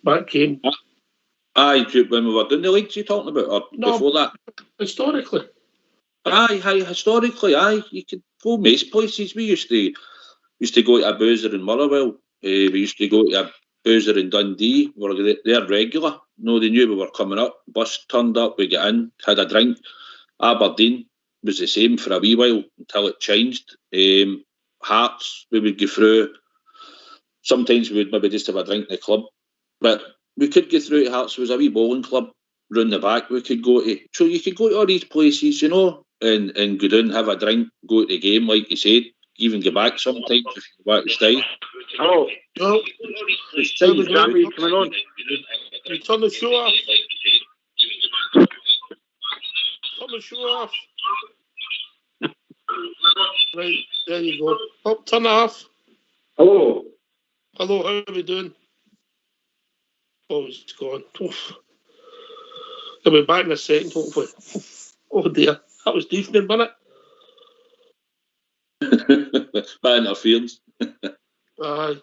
[SPEAKER 1] back came.
[SPEAKER 2] Aye, when we were doing the leagues you're talking about, or
[SPEAKER 1] No,
[SPEAKER 2] before that?
[SPEAKER 1] Historically.
[SPEAKER 2] Aye, historically, aye. You could go most places. We used to go to a boozer in Motherwell. We used to go to a boozer in Dundee. We were there regular. No, they knew we were coming up. Bus turned up, we got in, had a drink. Aberdeen was the same for a wee while until it changed. Hearts, we would go through. Sometimes we would maybe just have a drink in the club. But we could go through to Hearts. There was a wee bowling club round the back we could go to. So you could go to all these places, you know, and go down, have a drink, go to the game, like you said, even go back sometimes if you go back to stay.
[SPEAKER 5] Hello.
[SPEAKER 1] Well,
[SPEAKER 5] It's Simon Grammy coming on.
[SPEAKER 1] you turn the show off. Turn the show off. Right, there you go. Oh, turn it off.
[SPEAKER 5] Hello.
[SPEAKER 1] Hello, how are we doing? Oh, it's gone. Oof. I'll be back in a second, hopefully. Oh dear, that was deafening, wasn't
[SPEAKER 2] Bad interference.
[SPEAKER 1] Aye.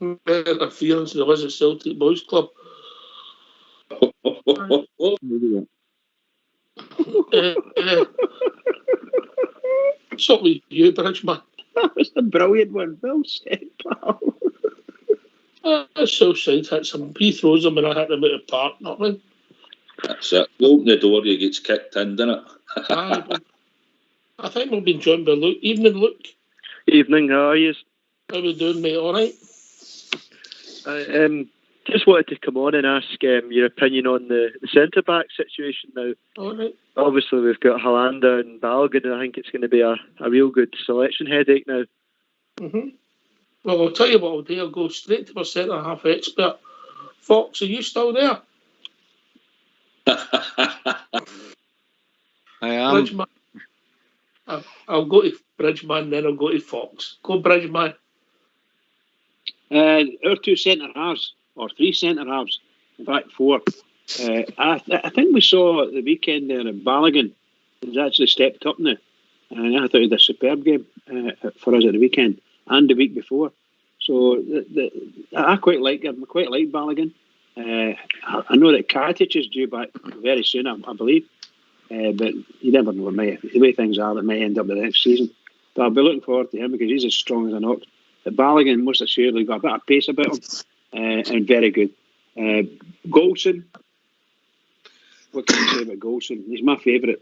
[SPEAKER 1] Interference, there was at Celtic Boys Club. What's up with you, Bridgeman?
[SPEAKER 3] That was a brilliant one. Well said, pal.
[SPEAKER 1] That's so sad. Had some. He throws them and I hit them out of the park, not me.
[SPEAKER 2] That's it. You open the door, you get kicked in, doesn't it?
[SPEAKER 1] Aye, but I think we've been joined by Luke. Evening, Luke.
[SPEAKER 8] Evening, how are you?
[SPEAKER 1] How we doing, mate? All right?
[SPEAKER 8] Just wanted to come on and ask your opinion on the centre-back situation now.
[SPEAKER 1] All right.
[SPEAKER 8] Obviously, we've got Hollander and Balogun, and I think it's going to be a real good selection headache now.
[SPEAKER 1] Mm-hmm. Well, I'll tell you what I'll do. I'll go straight to my centre-half expert. Fox, are you still there?
[SPEAKER 4] I am.
[SPEAKER 1] Bridgeman. I'll go to Bridgeman, then I'll go to Fox. Go, Bridgeman.
[SPEAKER 3] Our two centre halves, or three centre halves, in fact 4. I think we saw at the weekend there that Balogun has actually stepped up now, and I thought he had a superb game for us at the weekend and the week before. So I quite like him. I quite like Balogun. I know that Katic is due back very soon, I believe, but you never know. The way things are, it might end up the next season. But I'll be looking forward to him because he's as strong as an ox. But Balogun most assuredly got a bit of pace about him, and very good. Golson, what can I say about Golson? He's my favourite.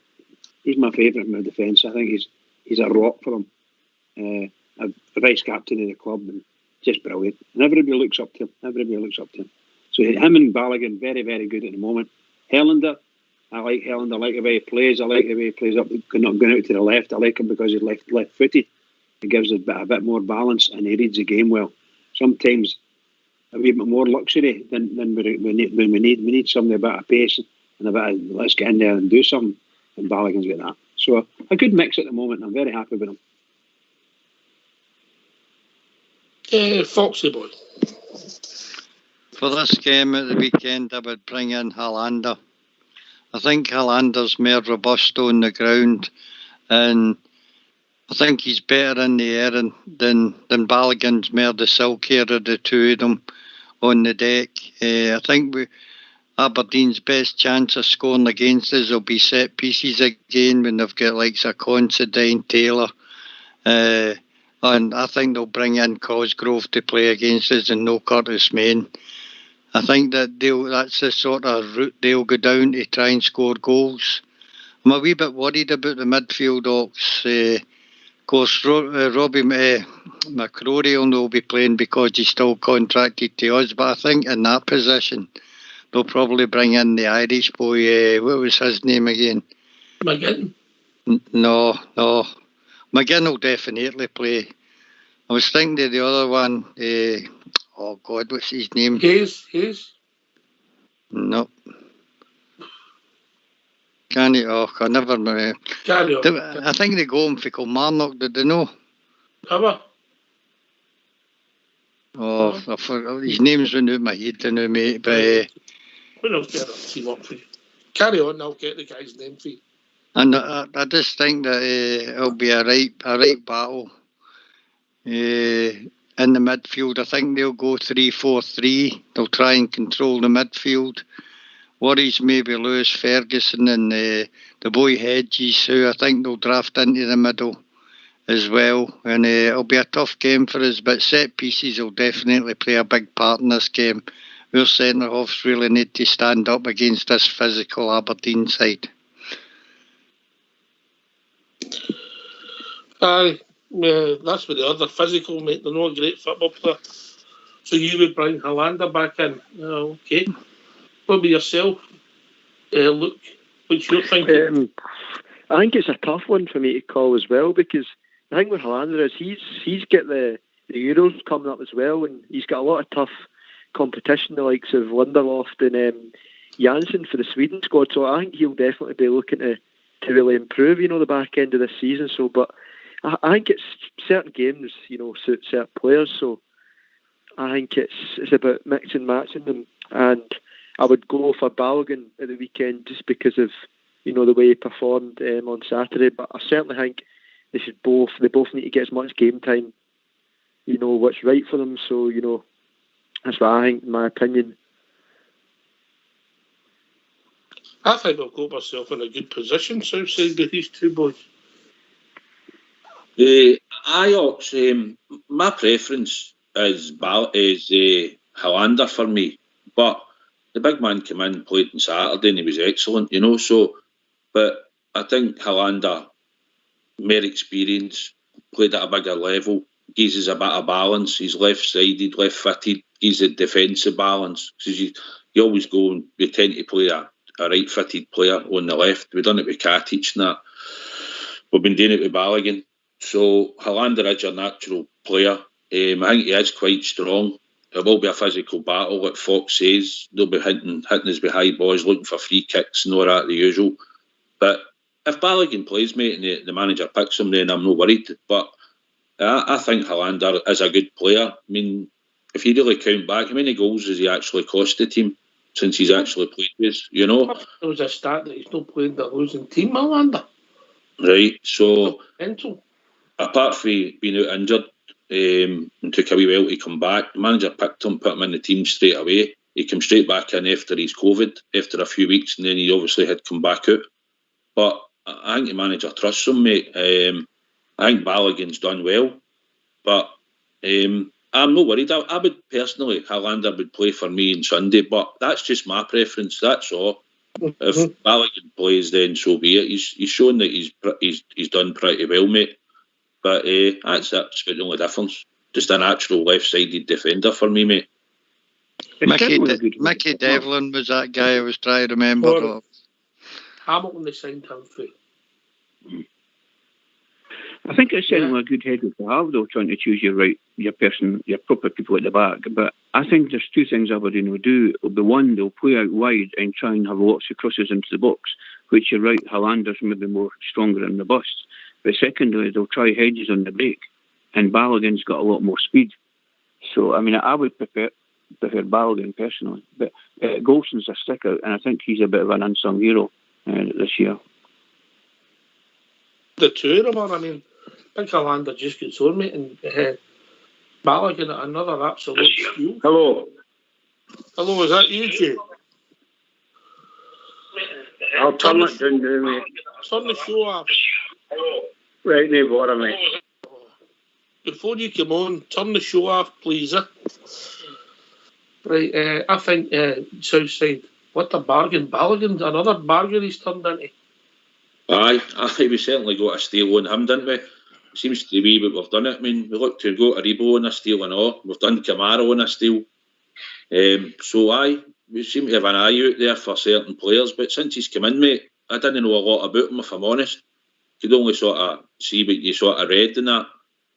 [SPEAKER 3] He's my favourite in my defence. I think he's a rock for him. A vice captain of the club and just brilliant. And everybody looks up to him. So him and Balogun, very, very good at the moment. Helander, I like Helander. I like the way he plays. I like the way he plays up, not going out to the left. I like him because he's left-footed. It gives us a bit more balance and he reads the game well. Sometimes a wee bit more luxury than we need. We need somebody a bit of pace and a bit of let's get in there and do something. And Balogun's got that. So a good mix at the moment. I'm very happy with him.
[SPEAKER 1] Foxy boy.
[SPEAKER 4] For this game at the weekend, I would bring in Hollander. I think Hollander's more robust on the ground, and I think he's better in the air than Balogun's more the silkier of the two of them on the deck. I think Aberdeen's best chance of scoring against us will be set pieces again when they've got like Considine, Taylor. And I think they'll bring in Cosgrove to play against us and no Curtis Main. I think that that's the sort of route they'll go down to try and score goals. I'm a wee bit worried about the midfield ops. Of course, Robbie McCrory will not be playing because he's still contracted to us, but I think in that position they'll probably bring in the Irish boy. What was his name again?
[SPEAKER 1] McGinn.
[SPEAKER 4] No. McGinn will definitely play. I was thinking of the other one. Oh God, what's his name?
[SPEAKER 1] Hayes.
[SPEAKER 4] No. Can he? Oh, I never know.
[SPEAKER 1] Carry on.
[SPEAKER 4] I think they go him for Kilmarnock, did they know?
[SPEAKER 1] Ever?
[SPEAKER 4] Oh, I forgot. His name's went out my head now, mate. But
[SPEAKER 1] When I'll get a team up for you. Carry on, I'll get the guy's name for you.
[SPEAKER 4] and I just think that it'll be a right battle in the midfield. I think they'll go 3-4-3. They'll try and control the midfield. Worries maybe Lewis Ferguson and the boy Hedges, who I think they'll draft into the middle as well. And it'll be a tough game for us, but set pieces will definitely play a big part in this game. Our centre-halves really need to stand up against this physical Aberdeen side.
[SPEAKER 1] Aye, that's with the other physical, mate. They're not a great football player. So you would bring Hollander back in. Okay. What about yourself? Luke, what's your thinking?
[SPEAKER 8] I think it's a tough one for me to call as well, because I think with Hollander is he's got the Euros coming up as well, and he's got a lot of tough competition, the likes of Lindelof and Janssen for the Sweden squad. So I think he'll definitely be looking to really improve, the back end of this season. So, but I think it's certain games, suit certain players. So I think it's about mixing and matching them, and I would go for Balogun at the weekend just because of the way he performed on Saturday. But I certainly think they both need to get as much game time, what's right for them. So that's what I think, in my opinion.
[SPEAKER 1] I think we'll go myself in a good position, Southside, with these two boys.
[SPEAKER 2] My preference is Hollander for me, but the big man came in, played on Saturday, and he was excellent, So, but I think Hollander, more experience, played at a bigger level, gives us a bit of balance. He's left-sided, left-footed, gives a defensive balance. Because you always go and we tend to play a right-footed player on the left. We've done it with Katic and that. We've been doing it with Balogun. So Hollander is your natural player. I think he is quite strong. It will be a physical battle, like Fox says. They'll be hitting us with high balls, looking for free kicks and all that, the usual. But if Balogun plays, mate, and the manager picks him, then I'm not worried. But I think Hollander is a good player. I mean, if you really count back, how many goals has he actually cost the team since he's actually played with us,
[SPEAKER 1] There was a stat that he's not playing the losing team, Hollander.
[SPEAKER 2] Right, so
[SPEAKER 1] Mental.
[SPEAKER 2] Apart from being out injured, and took a wee while to come back, the manager picked him, put him in the team straight away. He came straight back in after his COVID, after a few weeks, and then he obviously had come back out. But I think the manager trusts him, mate. I think Balogun's done well, but I'm not worried. I would personally, Hollander would play for me on Sunday, but that's just my preference. That's all. If Balogun plays, then so be it. He's shown that he's done pretty well, mate. But that's the only difference. Just a natural left-sided defender for me, mate.
[SPEAKER 4] Mickey Devlin was that guy I was trying to remember.
[SPEAKER 1] Hamilton, they signed him through.
[SPEAKER 6] I think it's certainly a good headache to have, though, trying to choose your proper people at the back. But I think there's two things Aberdeen will do. The one, they'll play out wide and try and have lots of crosses into the box, which you're right, Hollander's maybe more stronger in the bust. But secondly, they'll try Hedges on the break, and Balogun's got a lot more speed. So, I mean, I would prefer Balogun personally. But Golson's a stick-out, and I think he's a bit of an unsung hero this year.
[SPEAKER 1] The two of them are, I mean, I think Hollander just gets on, mate, and Balogun at another absolute steal.
[SPEAKER 3] Hello,
[SPEAKER 1] is that you, Jay?
[SPEAKER 3] I'll turn it down now, mate.
[SPEAKER 1] Turn the show off.
[SPEAKER 3] Right, no bother, mate.
[SPEAKER 1] Before you come on, turn the show off, please. Right, I think Southside, what a bargain. Balogun's another bargain he's turned into.
[SPEAKER 2] Aye, we certainly got a steal on him, didn't we? Seems to be what we've done it. I mean, we look to go to Rebo on a steal and all. We've done Camaro on a steal. So aye, we seem to have an eye out there for certain players. But since he's come in, mate, I didn't know a lot about him, if I'm honest. Could only sort of see what you sort of read in that.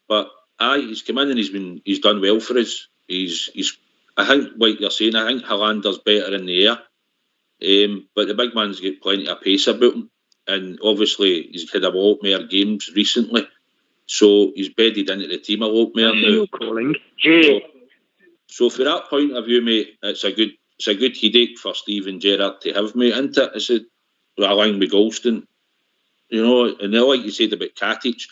[SPEAKER 2] But aye, he's come in and he's done well for us. He's I think, like you're saying, I think Hollander's better in the air. But the big man's got plenty of pace about him. And obviously, he's had a lot more games recently. So he's bedded into the team a lot more now. So from that point of view, mate, it's a good headache for Steven Gerrard to have, mate, isn't it? It's along with Golston. You know, and like you said about Katic,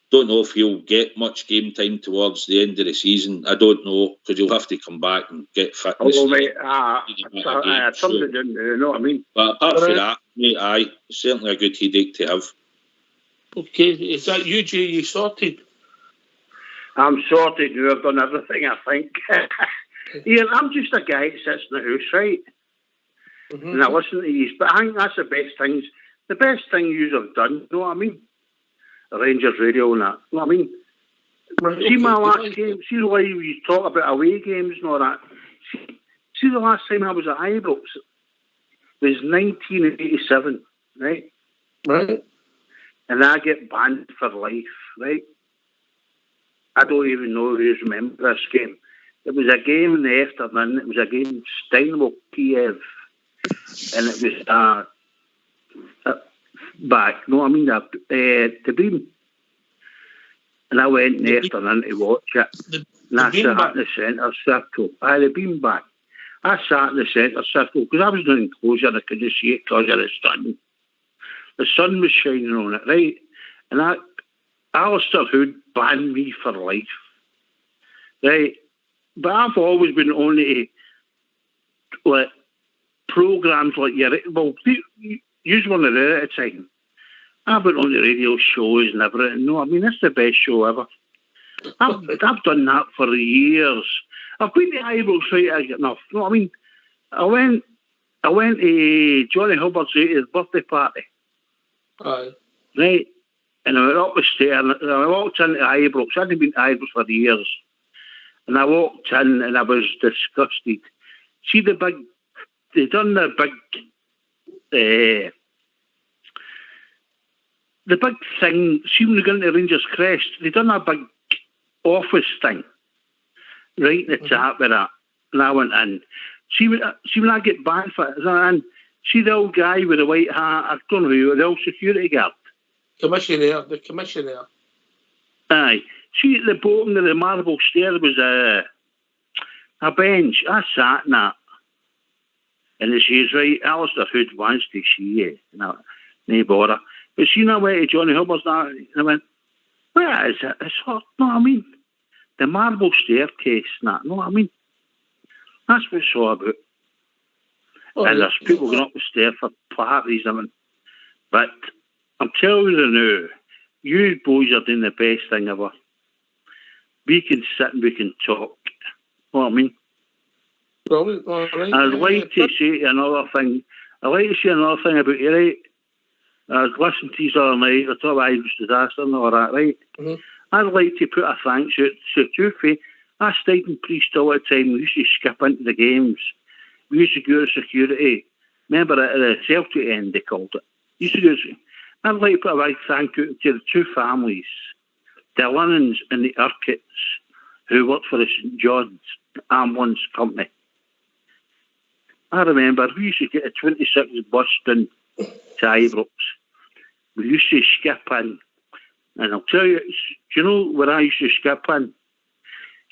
[SPEAKER 2] don't know if he'll get much game time towards the end of the season. I don't know, because he'll have to come back and get fitness.
[SPEAKER 9] Oh, mate, it's something to do, you know what I mean?
[SPEAKER 2] But apart from that, mate, aye, certainly a good headache to have.
[SPEAKER 1] Okay, is that you, Jay? You sorted?
[SPEAKER 9] I'm sorted now. I've done everything, I think. Ian, I'm just a guy that sits in the house, right? Mm-hmm. And I listen to you. But I think that's the best things. The best thing you have done, you know what I mean? Rangers Radio and that. You know what I mean? Right, see my last game, see the way we talk about away games and all that. See the last time I was at Ibrox was 1987, right?
[SPEAKER 1] Right.
[SPEAKER 9] And I get banned for life, right? I don't even know who's remember this game. It was a game in the afternoon. It was a game Steinwell Kiev, and it was back. No, I mean to Bream. And I went in the afternoon to watch it. And I sat in the centre circle. I had been back. I sat in the centre circle because I was doing enclosure and I couldn't see it because of the sun. The sun was shining on it, right? And Alistair Hood banned me for life, right? But I've always been on to like programmes like you weren't there at the time. I've been on the radio shows and everything. No, I mean, it's the best show ever. I've done that for years. I've been to Ibrox right enough. No, I mean, I went to Johnny Hubbard's 80th birthday party.
[SPEAKER 1] Aye.
[SPEAKER 9] Right? And I went up the stairs and I walked into Ibrox. I hadn't been to Ibrox for years. And I walked in and I was disgusted. See they done the big thing. See when they got into Rangers Crest, they done a big office thing right in the top of that. And I went in. See when I get banned for it, and see the old guy with the white hat, I don't know who, the old security guard.
[SPEAKER 1] The commissioner.
[SPEAKER 9] Aye. See at the bottom of the marble stair was a bench. I sat in that. And he says, right, Alistair Hood wants to see you. No bother. But see, I went to Johnny Hubbard's and I went, where is it? It's hot. No, I mean, the marble staircase and that. No, I mean, that's what it's all about. Oh, and there's people going up the stairs for parties. I mean, but I'm telling you now, you boys are doing the best thing ever. We can sit and we can talk. You know what I mean?
[SPEAKER 1] Brilliant. All right.
[SPEAKER 9] I'd like to say another thing. I'd like to say another thing about you, right? I was listening to you the other night, I talk about Irish disaster and all that, right? Mm-hmm. I'd like to put a thanks out to Tuffy. I stayed in Priest all the time. We used to skip into the games. We used to go to security. Remember at the Celtic end, they called it. I'd like to put a big thank you to the two families, the Linnans and the Urquharts, who worked for the St John's Ambulance Company. I remember we used to get a 26 bus down to Ibrox. We used to skip in. And I'll tell you, do you know where I used to skip in?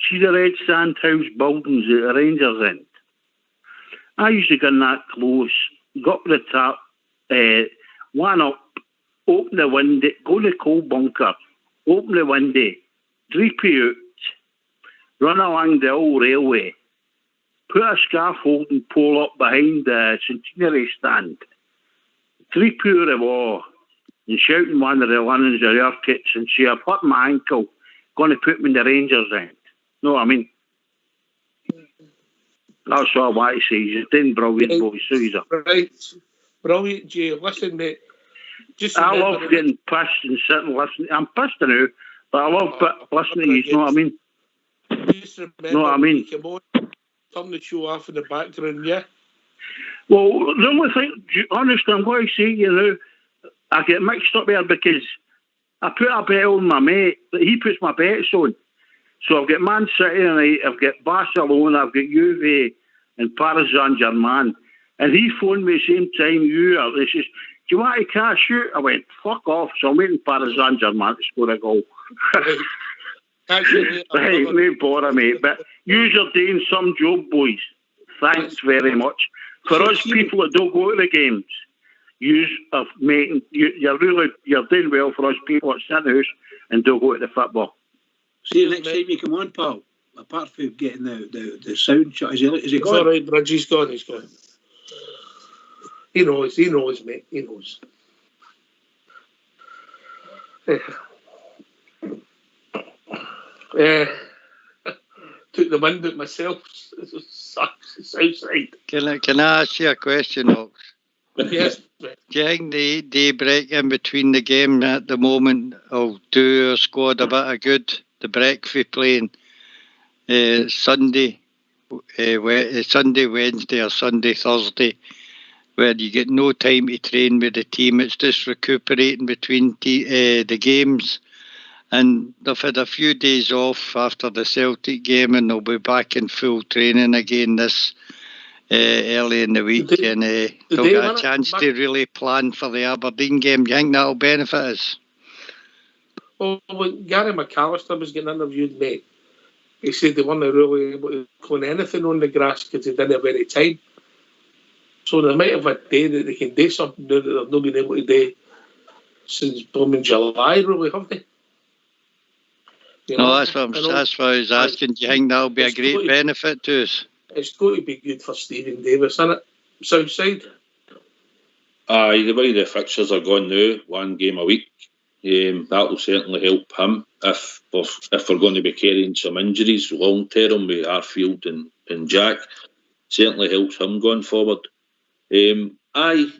[SPEAKER 9] See the red sand house buildings at the Rangers end? I used to get in that close, go up the top, one up, open the window, go to the coal bunker, open the window, drape out, run along the old railway, put a scaffolding pole up behind the centenary stand, drape out the wall, and shouting one of the Linnans or the Urquharts and say, I've hurt my ankle, going to put me in the Rangers end. Know what I mean? That's what I want to say. He's doing brilliant, boys. So he's
[SPEAKER 1] right. Brilliant, Jay. Listen, mate.
[SPEAKER 9] I love getting pissed and sitting listening. I'm pissed now, but I love listening to you. You know what I mean?
[SPEAKER 1] Just remember, know what I mean? Come on, turn the show off in the background, yeah.
[SPEAKER 9] Well, the only thing, honestly, I'm going to say, you know, I get mixed up there because I put a bet on my mate, but he puts my bets on. So I've got Man City tonight, I've got Barcelona, I've got Juve and Paris Saint-Germain. And he phoned me the same time you are. He says, do you want to cash out? I went, fuck off. So I'm waiting Paris Saint-Germain to score a goal. Right, no bother, mate. But you're doing some job, boys. Thanks very much. For us people that don't go to the games, you're doing well for us people that sit in the house and don't go to the football.
[SPEAKER 3] See, next time you come on, pal, apart from getting the sound shut, is he gone?
[SPEAKER 1] All right, Bridge, he's gone. He knows, mate. He knows. Took the wind out myself. It sucks. It's outside.
[SPEAKER 4] Can I ask you a question, Ox?
[SPEAKER 1] Yes.
[SPEAKER 4] Do you think the break in between the game at the moment will do our squad a bit of good? The break for playing Sunday, Wednesday or Sunday, Thursday, where you get no time to train with the team. It's just recuperating between the games. And they've had a few days off after the Celtic game, and they'll be back in full training again this early in the week. They'll get a chance to really plan for the Aberdeen game. Do you think that'll benefit us?
[SPEAKER 1] Well, when Gary McAllister was getting interviewed, mate, he said they weren't really able to clean anything on the grass because they didn't have any time. So they might have a day that they can do something that they've not been able to do since July, really, have they?
[SPEAKER 4] No, that's what I was asking. Do you think that'll be a great benefit to us?
[SPEAKER 1] It's going to be good for Stephen Davis, isn't it? Southside?
[SPEAKER 2] Aye, the way the fixtures are going now, one game a week, that will certainly help him if we're going to be carrying some injuries long term with Arfield and Jack. Certainly helps him going forward.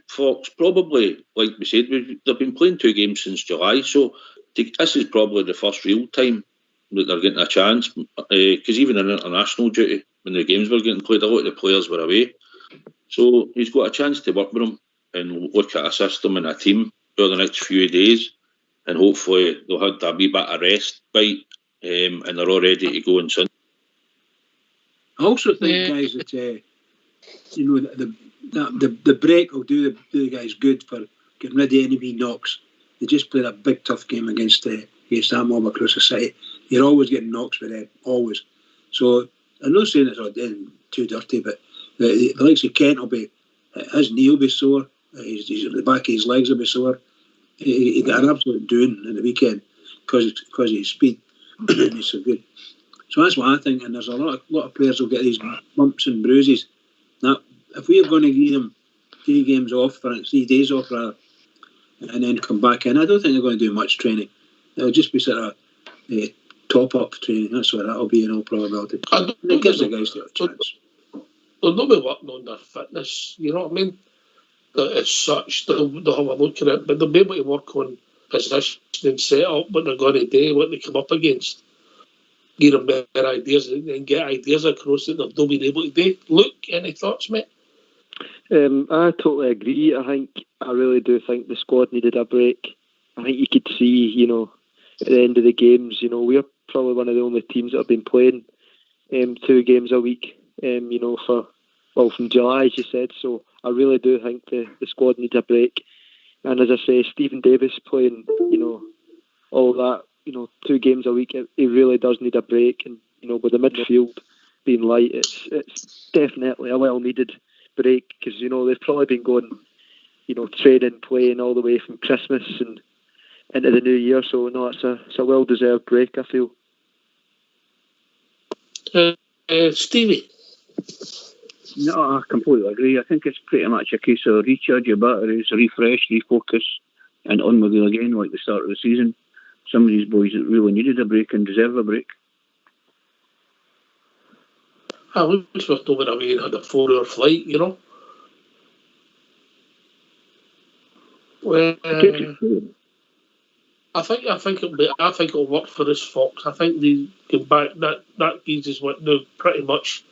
[SPEAKER 2] Fox, probably, like we said, they've been playing 2 games since July, so this is probably the first real time that they're getting a chance, because even in international duty, when the games were getting played, a lot of the players were away. So he's got a chance to work with them and look at a system and a team for the next few days, and hopefully they'll have a wee bit of rest bite, and they're all ready to go on Sunday.
[SPEAKER 3] I also think, guys, that the break will do the guys good for getting rid of any wee knocks. They just played a big tough game against that mob across the city. You're always getting knocks with them, always. So I'm not saying it's too dirty, but the likes of Kent will be, his knee will be sore, the back of his legs will be sore. He got an absolute doing in the weekend because of his speed. He's so good. So that's what I think, and there's a lot of players who get these bumps and bruises. Now, if we are going to give them 3 games off, 3 days off rather, and then come back in, I don't think they're going to do much training. It'll just be sort of top-up training. That's what that'll be in all probability. It gives the guys a chance.
[SPEAKER 1] They'll not be working on their fitness, you know what I mean? As such, they'll have a look at it, but they'll be able to work on position and set up what they're going to do, what they come up against. Give them better ideas and get ideas across that they've not been able to do. Luke, any thoughts, mate?
[SPEAKER 8] I totally agree. I really do think the squad needed a break. I think you could see, at the end of the games, we're probably one of the only teams that have been playing 2 games a week, from July, as you said. So I really do think the squad needs a break. And as I say, Stephen Davis playing, all that, 2 games a week, he really does need a break. And, with the midfield being light, it's definitely a well-needed break because, they've probably been going, training, playing all the way from Christmas and into the new year. So, no, it's a well-deserved break, I feel.
[SPEAKER 1] Stevie?
[SPEAKER 6] No, I completely agree. I think it's pretty much a case of recharge your batteries, refresh, refocus, and on we go again like the start of the season. Some of these boys that really needed a break and deserve a break.
[SPEAKER 1] I wish we were away and had a 4-hour flight, Well, I think it'll work for us, Fox. I think they can back that gives us what they're pretty much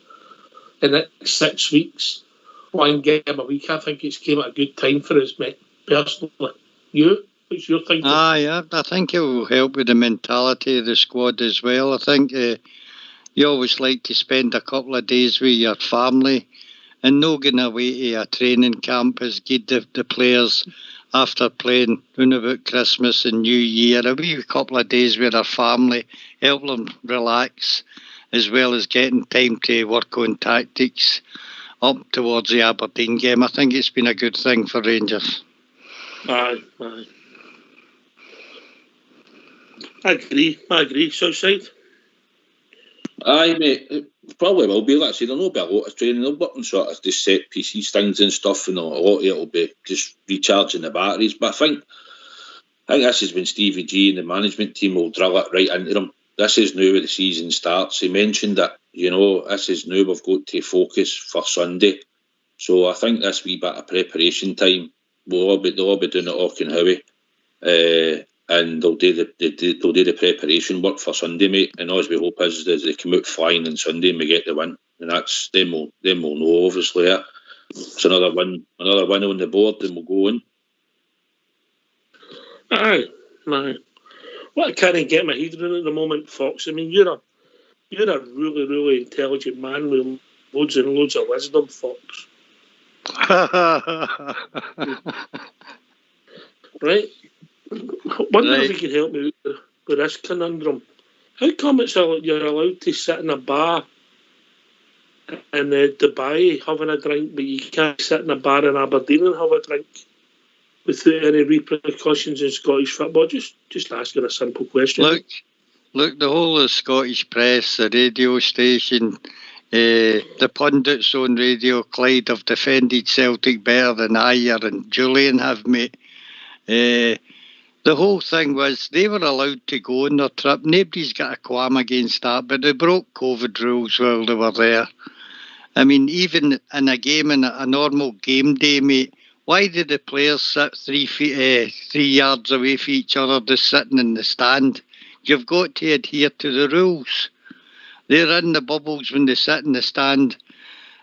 [SPEAKER 1] in the next 6 weeks. One game a week. I think it's came at a good time for us, mate. Personally, what's your thinking?
[SPEAKER 4] Yeah, I think it will help with the mentality of the squad as well. I think you always like to spend a couple of days with your family, and not getting away to a training camp has given the players, after playing round about Christmas and New Year, a wee couple of days with their family, help them relax, as well as getting time to work on tactics up towards the Aberdeen game. I think it's been a good thing for Rangers.
[SPEAKER 1] Aye. I agree. Southside?
[SPEAKER 2] Aye, mate. It probably will be. Like I said, there'll not be a lot of training. They'll work on sort of just set pieces, things and stuff, and a lot of it will be just recharging the batteries. But I think this is when Stevie G and the management team will drill it right into them. This is now where the season starts. He mentioned that, this is now we've got to focus for Sunday. So I think this wee bit of preparation time, they'll all be doing it Auchenhowie. And they'll do the preparation work for Sunday, mate. And all we hope is that they come out flying on Sunday and we get the win. And that's them will know, obviously. It's another win on the board, and we'll go in.
[SPEAKER 1] Aye. What I can't get my head around at the moment, Fox. I mean, you're a really, really intelligent man with loads and loads of wisdom, Fox. Right? I wonder if you could help me with this conundrum. How come you're allowed to sit in a bar in Dubai having a drink, but you can't sit in a bar in Aberdeen and have a drink without any repercussions in Scottish football? Just asking a simple question.
[SPEAKER 4] Look, the whole of the Scottish press, the radio station, the pundits on Radio Clyde have defended Celtic better than Ayer and Julian have, mate. The whole thing was they were allowed to go on their trip. Nobody's got a qualm against that, but they broke COVID rules while they were there. I mean, even in a game, in a normal game day, mate, why did the players sit 3 yards away from each other, just sitting in the stand? You've got to adhere to the rules. They're in the bubbles when they sit in the stand.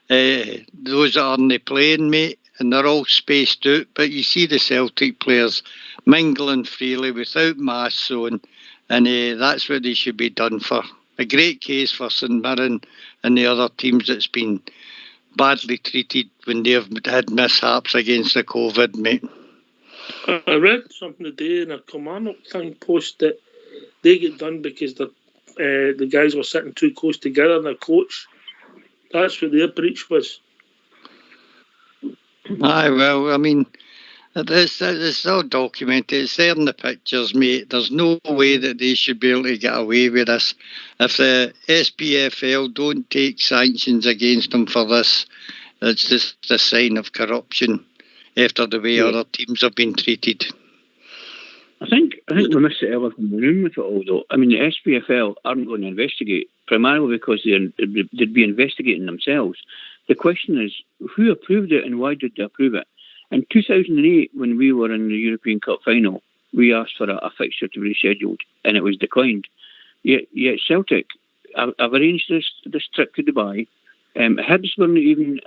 [SPEAKER 4] Those that aren't playing, mate, and they're all spaced out. But you see the Celtic players mingling freely without masks on, and that's what they should be done for. A great case for St Mirren and the other teams that's been badly treated when they've had mishaps against the COVID, mate.
[SPEAKER 1] I read something today in a Kilmarnock thing post that they get done because the guys were sitting too close together and their coach. That's what their breach was.
[SPEAKER 4] Aye, well, I mean, it's all documented. It's there in the pictures, mate. There's no way that they should be able to get away with this. If the SPFL don't take sanctions against them for this, it's just a sign of corruption after the way other teams have been treated.
[SPEAKER 6] I think we missed the elephant in the room with it all, though. I mean, the SPFL aren't going to investigate, primarily because they'd be investigating themselves. The question is, who approved it and why did they approve it? In 2008, when we were in the European Cup final, we asked for a fixture to be rescheduled, and it was declined. Yet Celtic have arranged this trip to Dubai. Hibs weren't even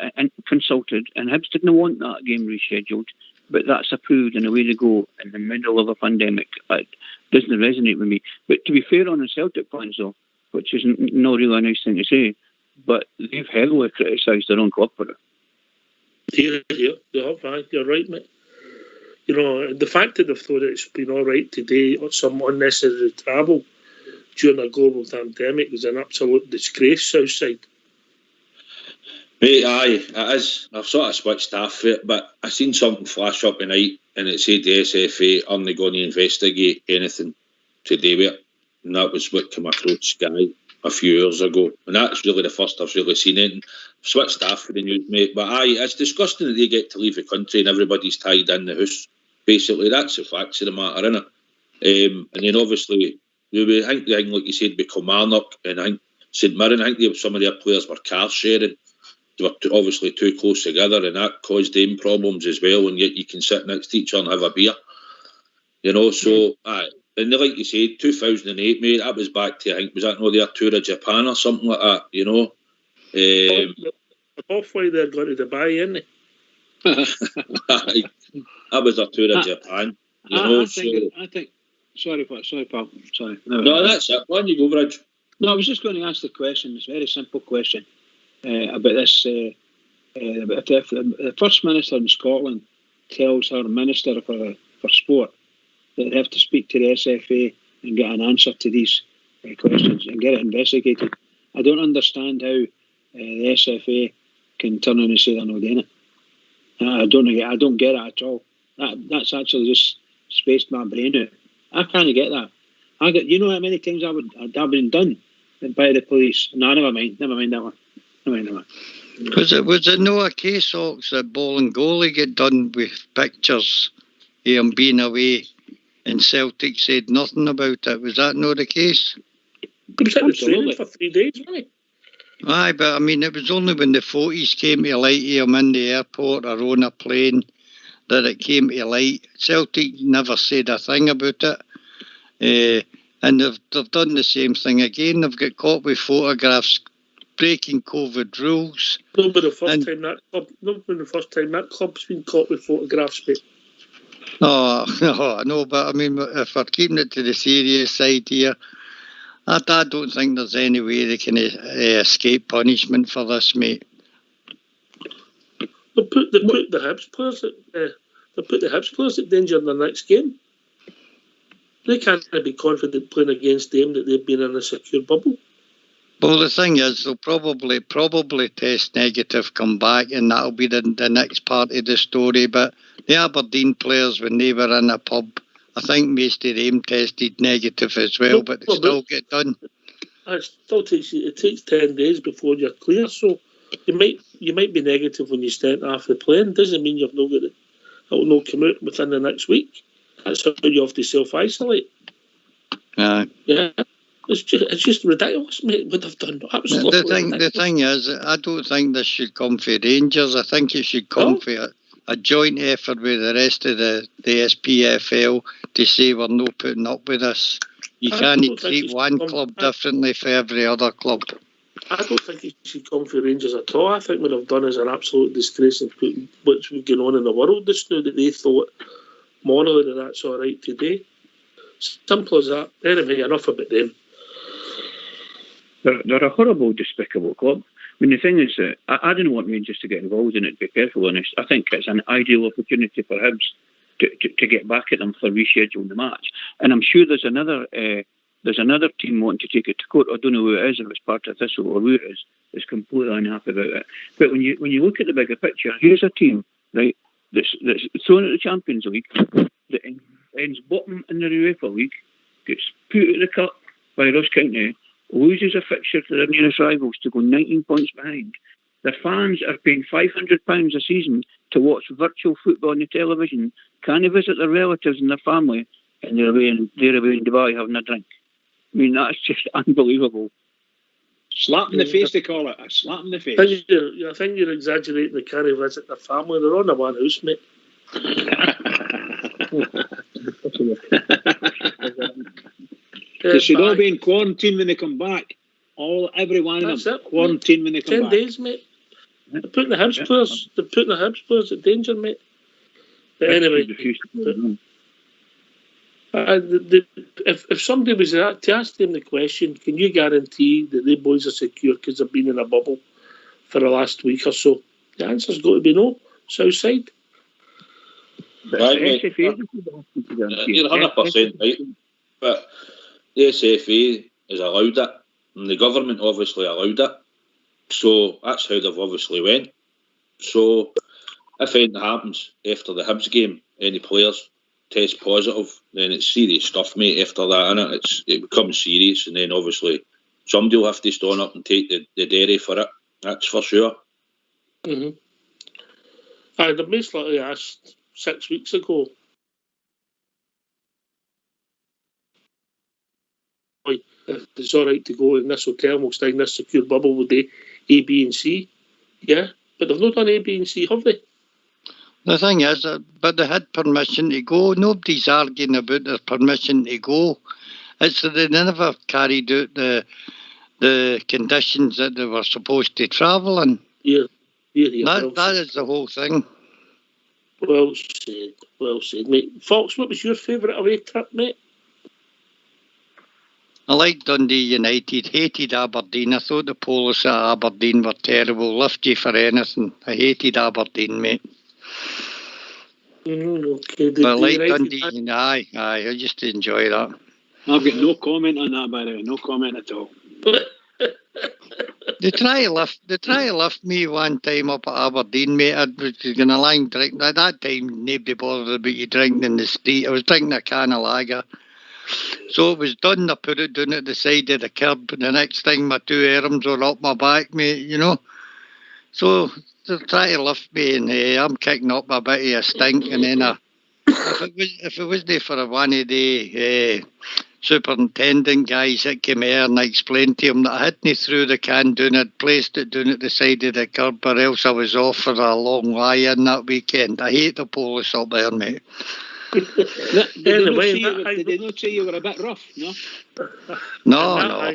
[SPEAKER 6] consulted, and Hibs didn't want that game rescheduled, but that's approved, and away they go in the middle of a pandemic. It doesn't resonate with me. But to be fair on the Celtic fans, though, which is not really a nice thing to say, but they've heavily criticised their own club for it.
[SPEAKER 1] You're right, mate. You know, the fact that they've thought it's been all right today on some unnecessary travel during a global pandemic is an absolute disgrace, Southside.
[SPEAKER 2] Mate, aye, it is. I've sort of switched off for it, but I seen something flash up tonight and it said the SFA aren't going to investigate anything to do with it. And that was what came across Sky a few years ago. And that's really the first I've really seen it. And I've switched off for the news, mate. But aye, it's disgusting that they get to leave the country and everybody's tied in the house. Basically, that's the facts of the matter, innit? And then obviously, I think like you said, with Kilmarnock and I think St Mirren, I think some of their players were car sharing. they were obviously too close together, and that caused them problems as well. And yet you can sit next to each other and have a beer, you know. So, and like you said, 2008, mate, that was back to, I think, was that not their tour of Japan or something like that, you know?
[SPEAKER 1] Halfway they're going to Dubai, isn't they?
[SPEAKER 2] That was their tour of Japan, you know.
[SPEAKER 3] I think. Sorry, pal. Sorry.
[SPEAKER 2] No, that's it. Why don't you go, Bridge?
[SPEAKER 3] No, I was just going to ask the question. It's a very simple question about this. If the First Minister in Scotland tells her Minister for Sport that they have to speak to the SFA and get an answer to these questions and get it investigated, I don't understand how the SFA can turn around and say they're not doing it. I don't get it at all. That's actually just spaced my brain out. I can't get that. You know how many times I've been done by the police? No, never mind that one.
[SPEAKER 4] Was it no a case, Ox, that Bolingoli get done with pictures of him being away and Celtic said nothing about it? Was that not the case?
[SPEAKER 1] He was in the training for 3 days, wasn't he?
[SPEAKER 4] Aye, but I mean, it was only when the photos came to light of him in the airport or on a plane that it came to light. Celtic never said a thing about it. And they've done the same thing again. They've got caught with photographs breaking COVID rules.
[SPEAKER 1] Not been the first time that club's been caught with photographs, mate.
[SPEAKER 4] No, no, but I mean, if we're keeping it to the serious side here, I don't think there's any way they can escape punishment for this, mate.
[SPEAKER 1] They put the Hibs players at danger in the next game. They can't be confident playing against them that they've been in a secure bubble.
[SPEAKER 4] Well, the thing is, they'll probably test negative, come back, and that'll be the next part of the story. But the Aberdeen players, when they were in a pub, I think most of them tested negative as well, but they still get done.
[SPEAKER 1] It takes 10 days before you're clear, so you might be negative when you start off the plane. Doesn't mean you've not got it. It'll not come out within the next week. That's how you have to self-isolate. Yeah. It's just ridiculous, mate, what they've done.
[SPEAKER 4] The thing is, I don't think this should come for Rangers. I think it should come for a joint effort with the rest of the SPFL to say we're not putting up with this. You can't treat one club differently for every other club.
[SPEAKER 1] I don't think it should come for Rangers at all. I think what they've done is an absolute disgrace in putting what's going on in the world just now that they thought morally that that's all right today. Simple as that. Anyway, enough about them.
[SPEAKER 6] They're a horrible, despicable club. I mean, the thing is that I don't want Rangers to get involved in it, to be perfectly honest. I think it's an ideal opportunity for Hibs to get back at them for rescheduling the match. And I'm sure there's another team wanting to take it to court. I don't know who it is, if it's part of this or who it is completely unhappy about it. But when you look at the bigger picture, here's a team, right, that's thrown at the Champions League, that ends bottom in the UEFA League, gets put at the cup by Ross County, loses a fixture to their nearest rivals to go 19 points behind. Their fans are paying £500 a season to watch virtual football on the television, can't visit their relatives and their family, and they're away in Dubai having a drink. I mean, that's just unbelievable.
[SPEAKER 3] Slap in the face, they call it. A slap in the face.
[SPEAKER 1] I think you're exaggerating. They can't visit their family. They're on the one house, mate.
[SPEAKER 3] They should all be in quarantine when they come back. Every one of them quarantine when they come
[SPEAKER 1] 10
[SPEAKER 3] back.
[SPEAKER 1] 10 days, mate. They're putting the Hibs players at danger, mate. But anyway, if somebody was to ask them the question, can you guarantee that the boys are secure because they've been in a bubble for the last week or so? The answer's got to be no. Southside.
[SPEAKER 2] Right, mate. You're 100% right. But the SFA has allowed it, and the government obviously allowed it. So that's how they've obviously went. So if anything happens after the Hibs game, any players test positive, then it's serious stuff, mate. After that, innit? It becomes serious, and then obviously somebody will have to stand up and take the dairy for it. That's for sure.
[SPEAKER 1] Mm-hmm. I basically asked 6 weeks ago. If it's all right to go in this hotel, we'll stay in this secure bubble with the A, B, and C. Yeah, but they've not done A, B and C, have they?
[SPEAKER 4] The thing is, but they had permission to go. Nobody's arguing about their permission to go. It's that they never carried out the conditions that they were supposed to travel in.
[SPEAKER 1] Yeah.
[SPEAKER 4] That is the whole thing.
[SPEAKER 1] Well said, mate. Fox, what was your favourite away trip, mate?
[SPEAKER 4] I liked Dundee United, hated Aberdeen. I thought the Polish at Aberdeen were terrible. Lift you for anything. I hated Aberdeen, mate.
[SPEAKER 1] Okay.
[SPEAKER 4] But I liked Dundee United. Aye, I just enjoy that.
[SPEAKER 3] I've got no comment on that, by the way. No comment at all.
[SPEAKER 4] They try to lift me one time up at Aberdeen, mate. I was going to lie and drink. At that time, nobody bothered about you drinking in the street. I was drinking a can of lager. So it was done. I put it down at the side of the curb, and the next thing, my two arms were up my back, mate, you know. So they try to lift me, and I'm kicking up a bit of a stink, and then if it wasn't for one of the superintendent guys that came here and I explained to him that I hadn't threw the can down, I'd placed it down at the side of the curb, or else I was off for a long lie-in that weekend. I hate the Polish up there, mate.
[SPEAKER 3] Did they not say you were a bit rough, no?
[SPEAKER 4] No.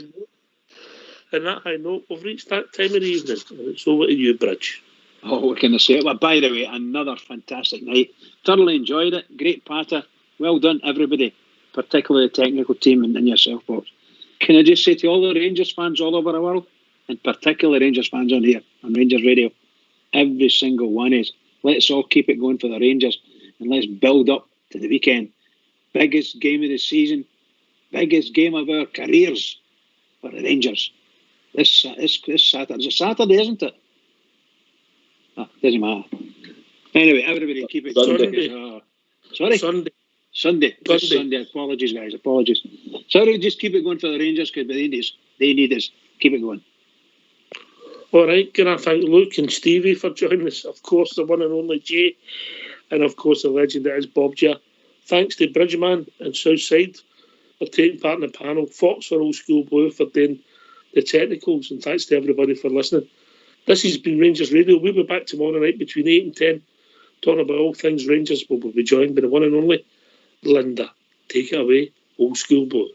[SPEAKER 1] On that high note, we've reached that time of the evening, and it's over to you, Bridge.
[SPEAKER 3] Oh, what can I say? Well, by the way, another fantastic night. Thoroughly enjoyed it. Great patter. Well done, everybody, particularly the technical team and yourself, Box. Can I just say to all the Rangers fans all over the world, and particularly Rangers fans on here, on Rangers Radio, every single one is, let's all keep it going for the Rangers, and let's build up to the weekend. Biggest game of the season, biggest game of our careers for the Rangers. This Saturday. It's Saturday, isn't it? Oh, doesn't matter. Anyway, everybody keep it going. Sunday. Apologies, guys. Apologies. Sorry, just keep it going for the Rangers because they need us. Keep it going.
[SPEAKER 1] All right, can I thank Luke and Stevie for joining us? Of course, the one and only Jay, and of course the legend that is Bob J. Thanks to Bridgeman and Southside for taking part in the panel. Fox for Old School Blue for doing the technicals, and thanks to everybody for listening. This has been Rangers Radio. We'll be back tomorrow night between 8 and 10, talking about all things Rangers. We'll be joined by the one and only Linda. Take it away, Old School Blue.